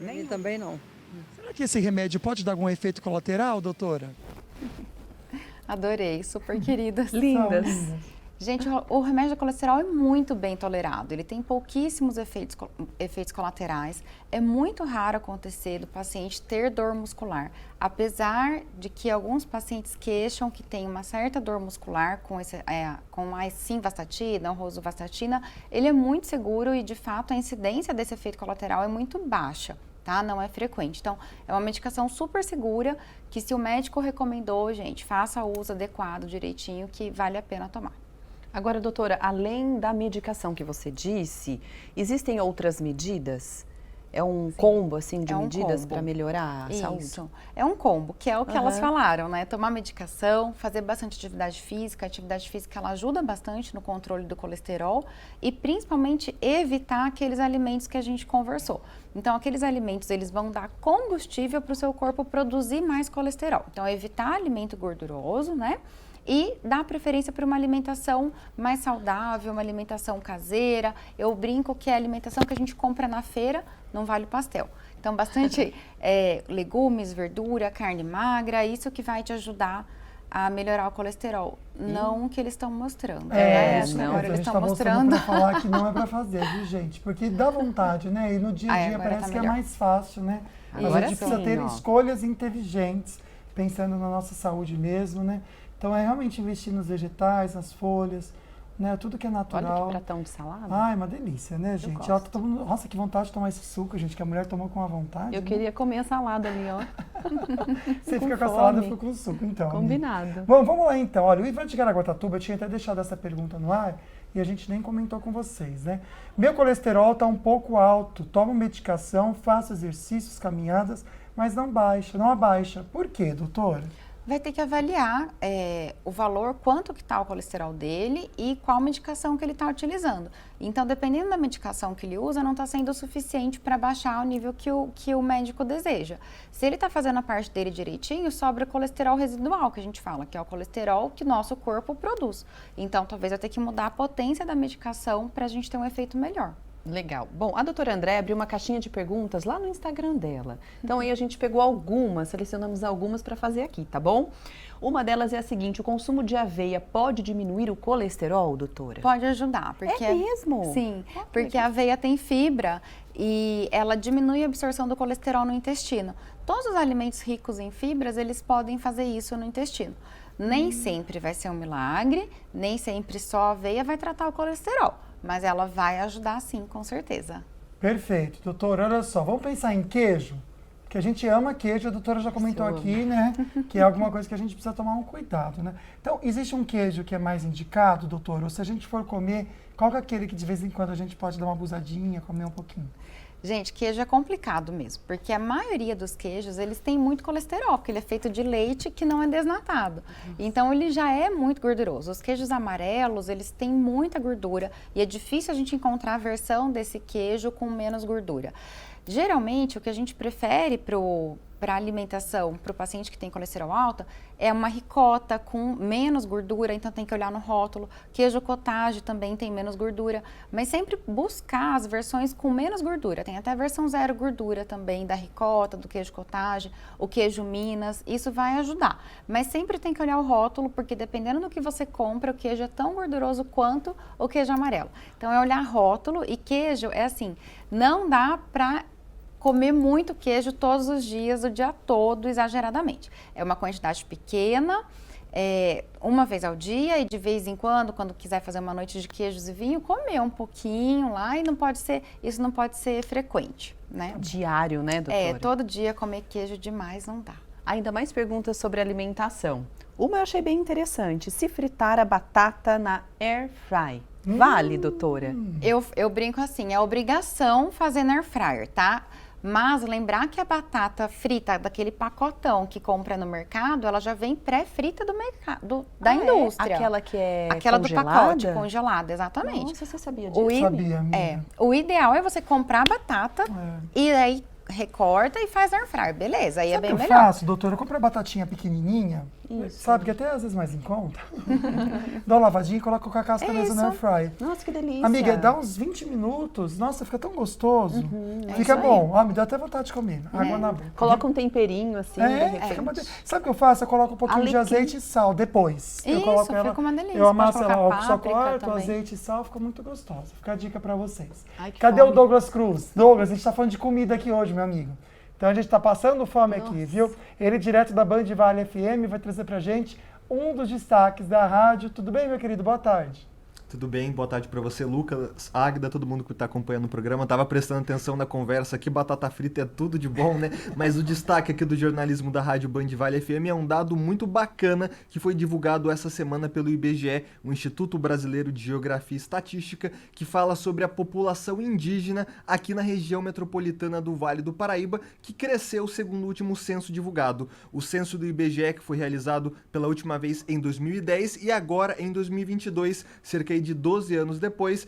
Nem também não. Será que esse remédio pode dar algum efeito colateral, doutora? Adorei, super queridas. Lindas. Gente, o remédio de colesterol é muito bem tolerado. Ele tem pouquíssimos efeitos colaterais. É muito raro acontecer do paciente ter dor muscular. Apesar de que alguns pacientes queixam que tem uma certa dor muscular com a simvastatina, ou rosuvastatina, ele é muito seguro e, de fato, a incidência desse efeito colateral é muito baixa. Tá? Não é frequente. Então, é uma medicação super segura que, se o médico recomendou, gente, faça o uso adequado, direitinho, que vale a pena tomar. Agora, doutora, além da medicação que você disse, existem outras medidas? É um combo, assim, de medidas para melhorar a saúde? Isso, é um combo, que é o que elas falaram, né? Tomar medicação, fazer bastante atividade física. A atividade física, ela ajuda bastante no controle do colesterol e, principalmente, evitar aqueles alimentos que a gente conversou. Então, aqueles alimentos, eles vão dar combustível para o seu corpo produzir mais colesterol. Então, evitar alimento gorduroso, né? E dar preferência para uma alimentação mais saudável, uma alimentação caseira. Eu brinco que a alimentação que a gente compra na feira não vale o pastel. Então, bastante legumes, verdura, carne magra, isso que vai te ajudar a melhorar o colesterol. Não o que eles estão mostrando. Agora eles estão mostrando para falar que não é para fazer, viu, gente? Porque dá vontade, né? E no dia a dia parece que é mais fácil, né? A gente precisa ter escolhas inteligentes, pensando na nossa saúde mesmo, né? Então, é realmente investir nos vegetais, nas folhas, né? Tudo que é natural. Olha que pratão de salada. Ai, uma delícia, né, gente? Nossa, que vontade de tomar esse suco, gente, que a mulher tomou com a vontade. Eu queria comer a salada ali, ó. Você fica com a salada, eu fico com o suco, então. Combinado. Bom, vamos lá, então. Olha, o Ivan de Caraguatatuba, eu tinha até deixado essa pergunta no ar e a gente nem comentou com vocês, né? Meu colesterol está um pouco alto, tomo medicação, faço exercícios, caminhadas, mas não abaixa. Por quê, doutora? Vai ter que avaliar o valor, quanto que está o colesterol dele e qual medicação que ele está utilizando. Então, dependendo da medicação que ele usa, não está sendo o suficiente para baixar o nível que o médico deseja. Se ele está fazendo a parte dele direitinho, sobra colesterol residual, que a gente fala, que é o colesterol que nosso corpo produz. Então, talvez eu tenha que mudar a potência da medicação para a gente ter um efeito melhor. Legal. Bom, a doutora André abriu uma caixinha de perguntas lá no Instagram dela. Então aí a gente pegou algumas, selecionamos algumas para fazer aqui, tá bom? Uma delas é a seguinte: o consumo de aveia pode diminuir o colesterol, doutora? Pode ajudar. Porque é mesmo? Sim, porque a aveia tem fibra e ela diminui a absorção do colesterol no intestino. Todos os alimentos ricos em fibras, eles podem fazer isso no intestino. Nem sempre vai ser um milagre, nem sempre só a aveia vai tratar o colesterol. Mas ela vai ajudar sim, com certeza. Perfeito. Doutora, olha só, vamos pensar em queijo? Porque a gente ama queijo, a doutora já comentou aqui, né? Que é alguma coisa que a gente precisa tomar um cuidado, né? Então, existe um queijo que é mais indicado, doutora? Ou se a gente for comer, qual que é aquele que de vez em quando a gente pode dar uma abusadinha, comer um pouquinho? Gente, queijo é complicado mesmo, porque a maioria dos queijos, eles têm muito colesterol, porque ele é feito de leite que não é desnatado. Então, ele já é muito gorduroso. Os queijos amarelos, eles têm muita gordura e é difícil a gente encontrar a versão desse queijo com menos gordura. Geralmente, o que a gente prefere para alimentação, para o paciente que tem colesterol alto, é uma ricota com menos gordura, então tem que olhar no rótulo. Queijo cottage também tem menos gordura, mas sempre buscar as versões com menos gordura. Tem até a versão 0 gordura também da ricota, do queijo cottage, o queijo Minas, isso vai ajudar. Mas sempre tem que olhar o rótulo, porque dependendo do que você compra, o queijo é tão gorduroso quanto o queijo amarelo. Então é olhar rótulo, e queijo é assim, não dá para comer muito queijo todos os dias, o dia todo, exageradamente. É uma quantidade pequena, uma vez ao dia, e de vez em quando quiser fazer uma noite de queijos e vinho, comer um pouquinho lá, e isso não pode ser frequente, né? Diário, né, doutora? Todo dia comer queijo demais não dá. Ainda mais perguntas sobre alimentação. Uma eu achei bem interessante, se fritar a batata na air fry. Vale, doutora? Eu brinco assim, é obrigação fazer na air fryer, tá? Mas lembrar que a batata frita daquele pacotão que compra no mercado, ela já vem pré-frita do mercado, da indústria. Aquela que é aquela congelada? Do pacote, congelada, exatamente. Nossa, você sabia disso? Sabia, o ideal é você comprar a batata e aí recorta e faz air fryer, beleza, aí sabe é bem melhor. Sabe o que eu faço, doutora? Eu compro a batatinha pequenininha, sabe, que até às vezes mais em conta. Dá uma lavadinha e coloco com a casca mesmo na air fry. Nossa, que delícia. Amiga, dá uns 20 minutos, nossa, fica tão gostoso. Fica bom, ó, me dá até vontade de comer, água na boca. Coloca um temperinho assim. Sabe o que eu faço? Eu coloco um pouquinho de azeite e sal depois. Isso, eu coloco ela, fica uma delícia. eu amasso ela, só corto, azeite e sal, fica muito gostosa. Fica a dica pra vocês. Cadê o Douglas Cruz? Douglas, a gente tá falando de comida aqui hoje, meu amigo. Então a gente tá passando fome aqui, viu? Ele direto da Band Vale FM vai trazer pra gente um dos destaques da rádio. Tudo bem, meu querido? Boa tarde. Tudo bem? Boa tarde para você, Lucas, Águida, todo mundo que está acompanhando o programa. Tava prestando atenção na conversa aqui, batata frita é tudo de bom, né? Mas o destaque aqui do jornalismo da Rádio Band Vale FM é um dado muito bacana que foi divulgado essa semana pelo IBGE, o Instituto Brasileiro de Geografia e Estatística, que fala sobre a população indígena aqui na região metropolitana do Vale do Paraíba, que cresceu segundo o último censo divulgado. O censo do IBGE, que foi realizado pela última vez em 2010 e agora em 2022, cerca de 12 anos depois,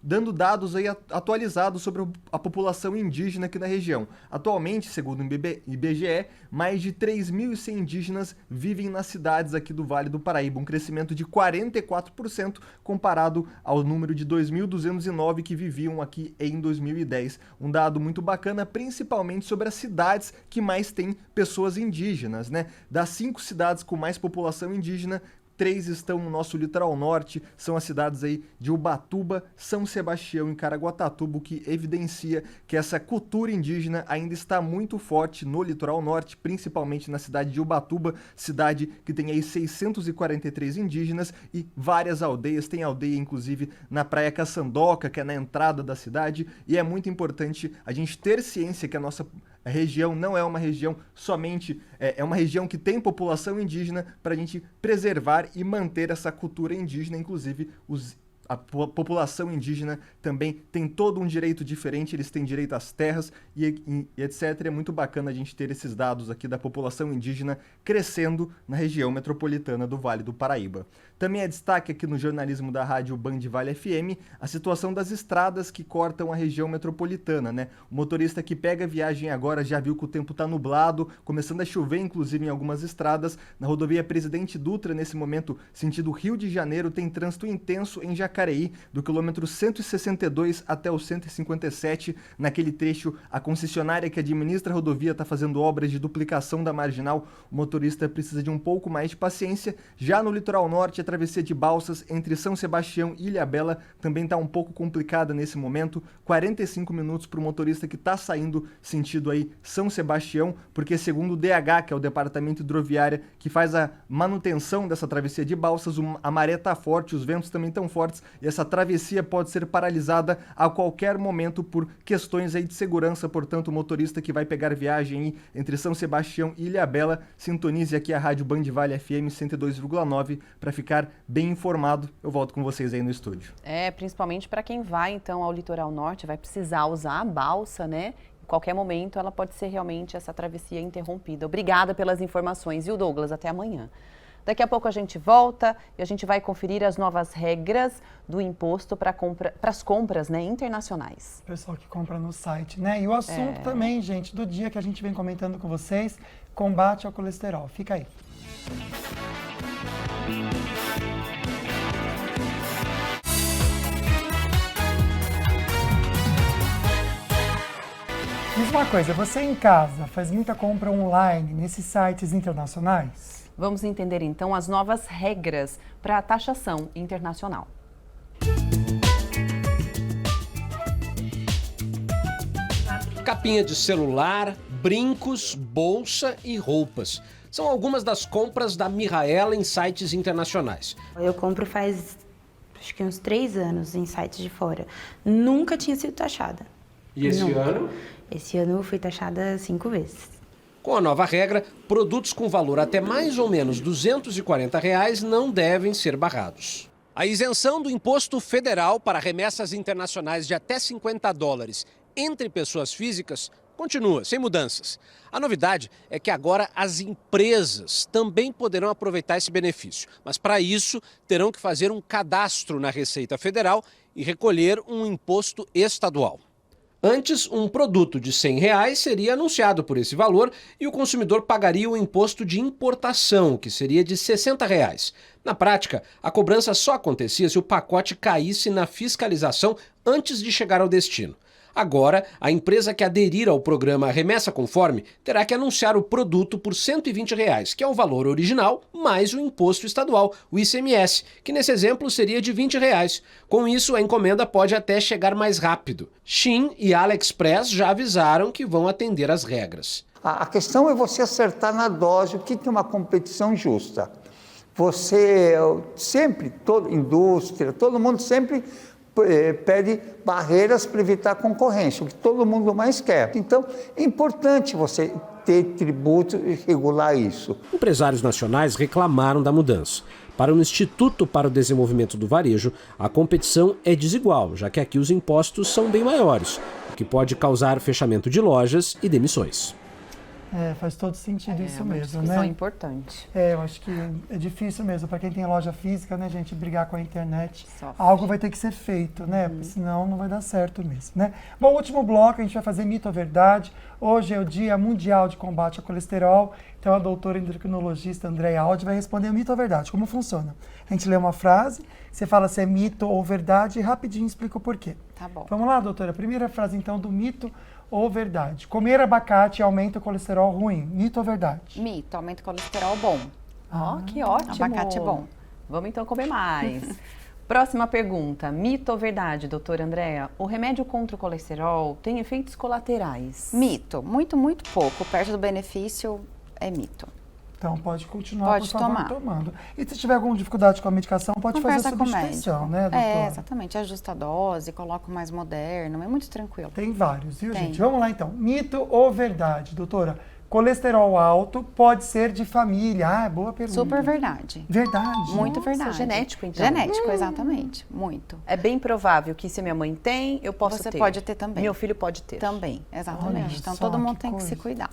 dando dados aí atualizados sobre a população indígena aqui na região. Atualmente, segundo o IBGE, mais de 3.100 indígenas vivem nas cidades aqui do Vale do Paraíba, um crescimento de 44% comparado ao número de 2.209 que viviam aqui em 2010. Um dado muito bacana, principalmente sobre as cidades que mais têm pessoas indígenas, né? Das 5 cidades com mais população indígena, 3 estão no nosso litoral norte, são as cidades aí de Ubatuba, São Sebastião e Caraguatatuba, o que evidencia que essa cultura indígena ainda está muito forte no litoral norte, principalmente na cidade de Ubatuba, cidade que tem aí 643 indígenas e várias aldeias, tem aldeia inclusive na Praia Caçandoca, que é na entrada da cidade, e é muito importante a gente ter ciência que a nossa região não é uma região somente, é uma região que tem população indígena para a gente preservar e manter essa cultura indígena, inclusive a população indígena também tem todo um direito diferente, eles têm direito às terras e etc. É muito bacana a gente ter esses dados aqui da população indígena crescendo na região metropolitana do Vale do Paraíba. Também é destaque aqui no jornalismo da rádio Band Vale FM a situação das estradas que cortam a região metropolitana, né? O motorista que pega a viagem agora já viu que o tempo está nublado, começando a chover inclusive em algumas estradas. Na rodovia Presidente Dutra, nesse momento, sentido Rio de Janeiro, tem trânsito intenso em Jacareí, do quilômetro 162 até o 157. Naquele trecho, a concessionária que administra a rodovia está fazendo obras de duplicação da marginal. O motorista precisa de um pouco mais de paciência. Já no litoral norte, a travessia de Balsas entre São Sebastião e Ilhabela também está um pouco complicada nesse momento. 45 minutos para o motorista que está saindo sentido aí São Sebastião, porque segundo o DH, que é o Departamento Hidroviária, que faz a manutenção dessa travessia de Balsas, a maré está forte, os ventos também estão fortes, e essa travessia pode ser paralisada a qualquer momento por questões aí de segurança. Portanto, o motorista que vai pegar viagem aí entre São Sebastião e Ilhabela, sintonize aqui a Rádio Band Vale FM 102,9 para ficar bem informado. Eu volto com vocês aí no estúdio. Principalmente para quem vai então ao litoral norte, vai precisar usar a balsa, né? Em qualquer momento ela pode ser realmente essa travessia interrompida. Obrigada pelas informações, viu, Douglas? Até amanhã. Daqui a pouco a gente volta e a gente vai conferir as novas regras do imposto para as compras, né, internacionais. Pessoal que compra no site, né? E o assunto também, gente, do dia que a gente vem comentando com vocês, combate ao colesterol. Fica aí. Diz uma coisa, você em casa faz muita compra online nesses sites internacionais? Vamos entender então as novas regras para a taxação internacional. Capinha de celular, brincos, bolsa e roupas. São algumas das compras da Mihaela em sites internacionais. Eu compro faz acho que uns 3 anos em sites de fora. Nunca tinha sido taxada. E esse ano? Esse ano eu fui taxada 5 vezes. Com a nova regra, produtos com valor até mais ou menos R$ 240 não devem ser barrados. A isenção do imposto federal para remessas internacionais de até $50 entre pessoas físicas continua, sem mudanças. A novidade é que agora as empresas também poderão aproveitar esse benefício, mas para isso terão que fazer um cadastro na Receita Federal e recolher um imposto estadual. Antes, um produto de R$ 100 seria anunciado por esse valor e o consumidor pagaria o imposto de importação, que seria de R$ 60. Na prática, a cobrança só acontecia se o pacote caísse na fiscalização antes de chegar ao destino. Agora, a empresa que aderir ao programa Remessa Conforme terá que anunciar o produto por R$ 120, que é o valor original, mais o imposto estadual, o ICMS, que nesse exemplo seria de R$ 20. Com isso, a encomenda pode até chegar mais rápido. Shein e AliExpress já avisaram que vão atender às regras. A questão é você acertar na dose o que é uma competição justa. Você sempre, toda indústria, todo mundo sempre pede barreiras para evitar concorrência, o que todo mundo mais quer. Então, é importante você ter tributo e regular isso. Empresários nacionais reclamaram da mudança. Para o Instituto para o Desenvolvimento do Varejo, a competição é desigual, já que aqui os impostos são bem maiores, o que pode causar fechamento de lojas e demissões. Faz todo sentido isso mesmo, né? É importante. Eu acho que é difícil mesmo. Para quem tem loja física, né, gente, brigar com a internet, algo vai ter que ser feito, né? Porque senão não vai dar certo mesmo, né? Bom, último bloco, a gente vai fazer mito ou verdade. Hoje é o Dia Mundial de Combate ao Colesterol. Então a doutora endocrinologista Andréia Aldi vai responder mito ou verdade. Como funciona? A gente lê uma frase, você fala se é mito ou verdade e rapidinho explica o porquê. Tá bom. Vamos lá, doutora. Primeira frase, então, do mito ou verdade. Comer abacate aumenta o colesterol ruim. Mito ou verdade? Mito, aumenta o colesterol bom. Que ótimo. Abacate é bom. Vamos então comer mais. Próxima pergunta. Mito ou verdade, doutora Andréia? O remédio contra o colesterol tem efeitos colaterais? Mito. Muito, muito pouco. Perto do benefício, é mito. Então pode continuar, pode por favor, tomando. E se tiver alguma dificuldade com a medicação, pode fazer a substituição, né, doutora? Exatamente. Ajusta a dose, coloca o mais moderno, é muito tranquilo. Tem vários, viu, gente? Vamos lá, então. Mito ou verdade, doutora? Colesterol alto pode ser de família. Boa pergunta. Super verdade. Verdade. Muito verdade. Genético, então. Genético, exatamente. Muito. É bem provável que se minha mãe tem, eu posso ter. Você pode ter também. Meu filho pode ter. Também, exatamente. Então todo mundo tem que se cuidar.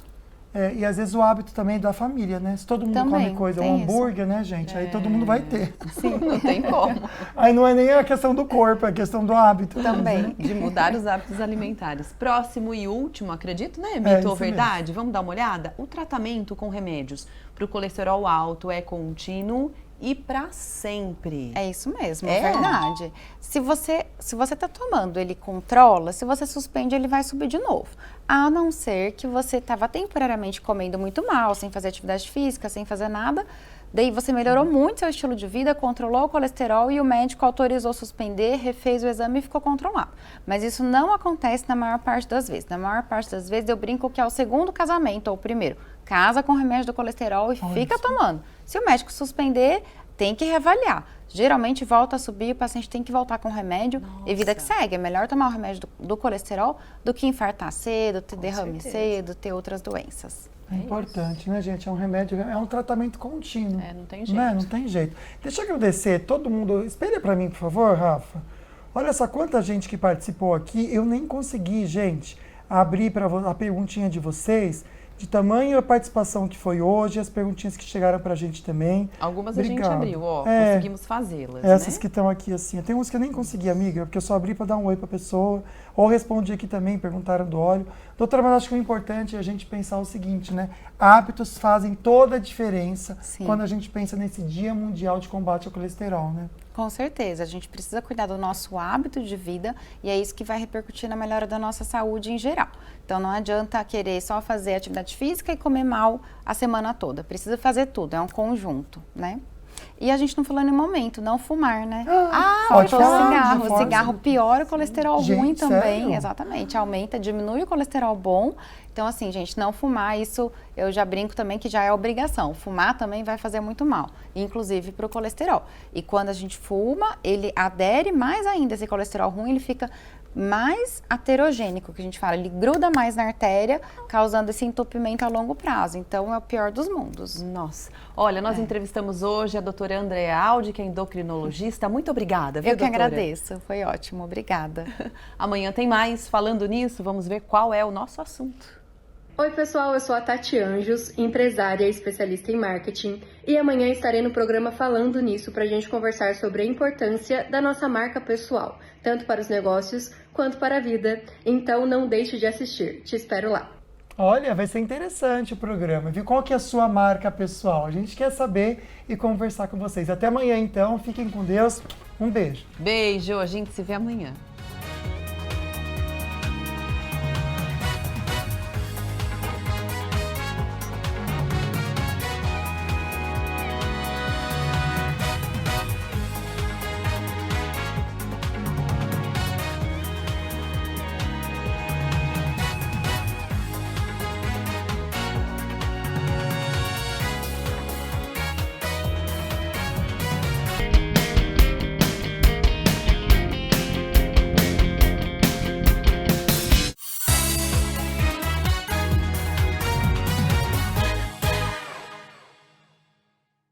E às vezes o hábito também da família, né? Se todo mundo come coisa, um hambúrguer, né, gente? Aí todo mundo vai ter. Sim, não tem como. Aí não é nem a questão do corpo, é a questão do hábito. Também, de mudar os hábitos alimentares. Próximo e último, acredito, né? Mito ou verdade? Vamos dar uma olhada? O tratamento com remédios para o colesterol alto é contínuo e para sempre. É isso mesmo, é verdade. Se você está tomando, ele controla, se você suspende, ele vai subir de novo. A não ser que você estava temporariamente comendo muito mal, sem fazer atividade física, sem fazer nada, daí você melhorou muito seu estilo de vida, controlou o colesterol e o médico autorizou suspender, refez o exame e ficou controlado. Mas isso não acontece na maior parte das vezes. Na maior parte das vezes eu brinco que é o segundo casamento ou o primeiro. Casa com remédio do colesterol e fica tomando. Se o médico suspender, tem que reavaliar. Geralmente volta a subir, o paciente tem que voltar com o remédio e vida que segue. É melhor tomar o remédio do colesterol do que infartar cedo, ter derrame cedo, ter outras doenças. É importante, né, gente? É um remédio, é um tratamento contínuo. Não tem jeito. Né? Não tem jeito. Deixa eu agradecer todo mundo. Espelha para mim, por favor, Rafa. Olha só quanta gente que participou aqui. Eu nem consegui, gente, abrir para a perguntinha de vocês, de tamanho a participação que foi hoje, as perguntinhas que chegaram pra gente também. Algumas Obrigado. A gente abriu, conseguimos fazê-las, Essas né? que estão aqui assim. Tem uns que eu nem consegui, amiga, porque eu só abri para dar um oi pra pessoa, ou respondi aqui também, perguntaram do óleo. Doutora, mas acho que o importante é a gente pensar o seguinte, né? Hábitos fazem toda a diferença quando a gente pensa nesse Dia Mundial de Combate ao Colesterol, né? Com certeza, a gente precisa cuidar do nosso hábito de vida e é isso que vai repercutir na melhora da nossa saúde em geral. Então não adianta querer só fazer atividade física e comer mal a semana toda. Precisa fazer tudo, é um conjunto, né? E a gente não falou em nenhum momento, não fumar, né? Pode falar, cigarro. pode. Cigarro piora o colesterol Gente, ruim também, sério? exatamente. Aumenta, diminui o colesterol bom. Então, assim, gente, não fumar, isso eu já brinco também que já é obrigação. Fumar também vai fazer muito mal, inclusive para o colesterol. E quando a gente fuma, ele adere mais ainda, esse colesterol ruim, ele fica mais aterogênico, que a gente fala, ele gruda mais na artéria, causando esse entupimento a longo prazo. Então, é o pior dos mundos. Nossa. Olha, nós entrevistamos hoje a doutora Andrea Aldi, que é endocrinologista. Muito obrigada, viu, Eu que doutora? agradeço, foi ótimo, obrigada. Amanhã tem mais. Falando nisso, vamos ver qual é o nosso assunto. Oi pessoal, eu sou a Tati Anjos, empresária e especialista em marketing, e amanhã estarei no programa Falando Nisso para a gente conversar sobre a importância da nossa marca pessoal, tanto para os negócios quanto para a vida. Então não deixe de assistir, te espero lá. Olha, vai ser interessante o programa, viu? Qual que é a sua marca pessoal? A gente quer saber e conversar com vocês. Até amanhã então, fiquem com Deus, um beijo. Beijo, a gente se vê amanhã.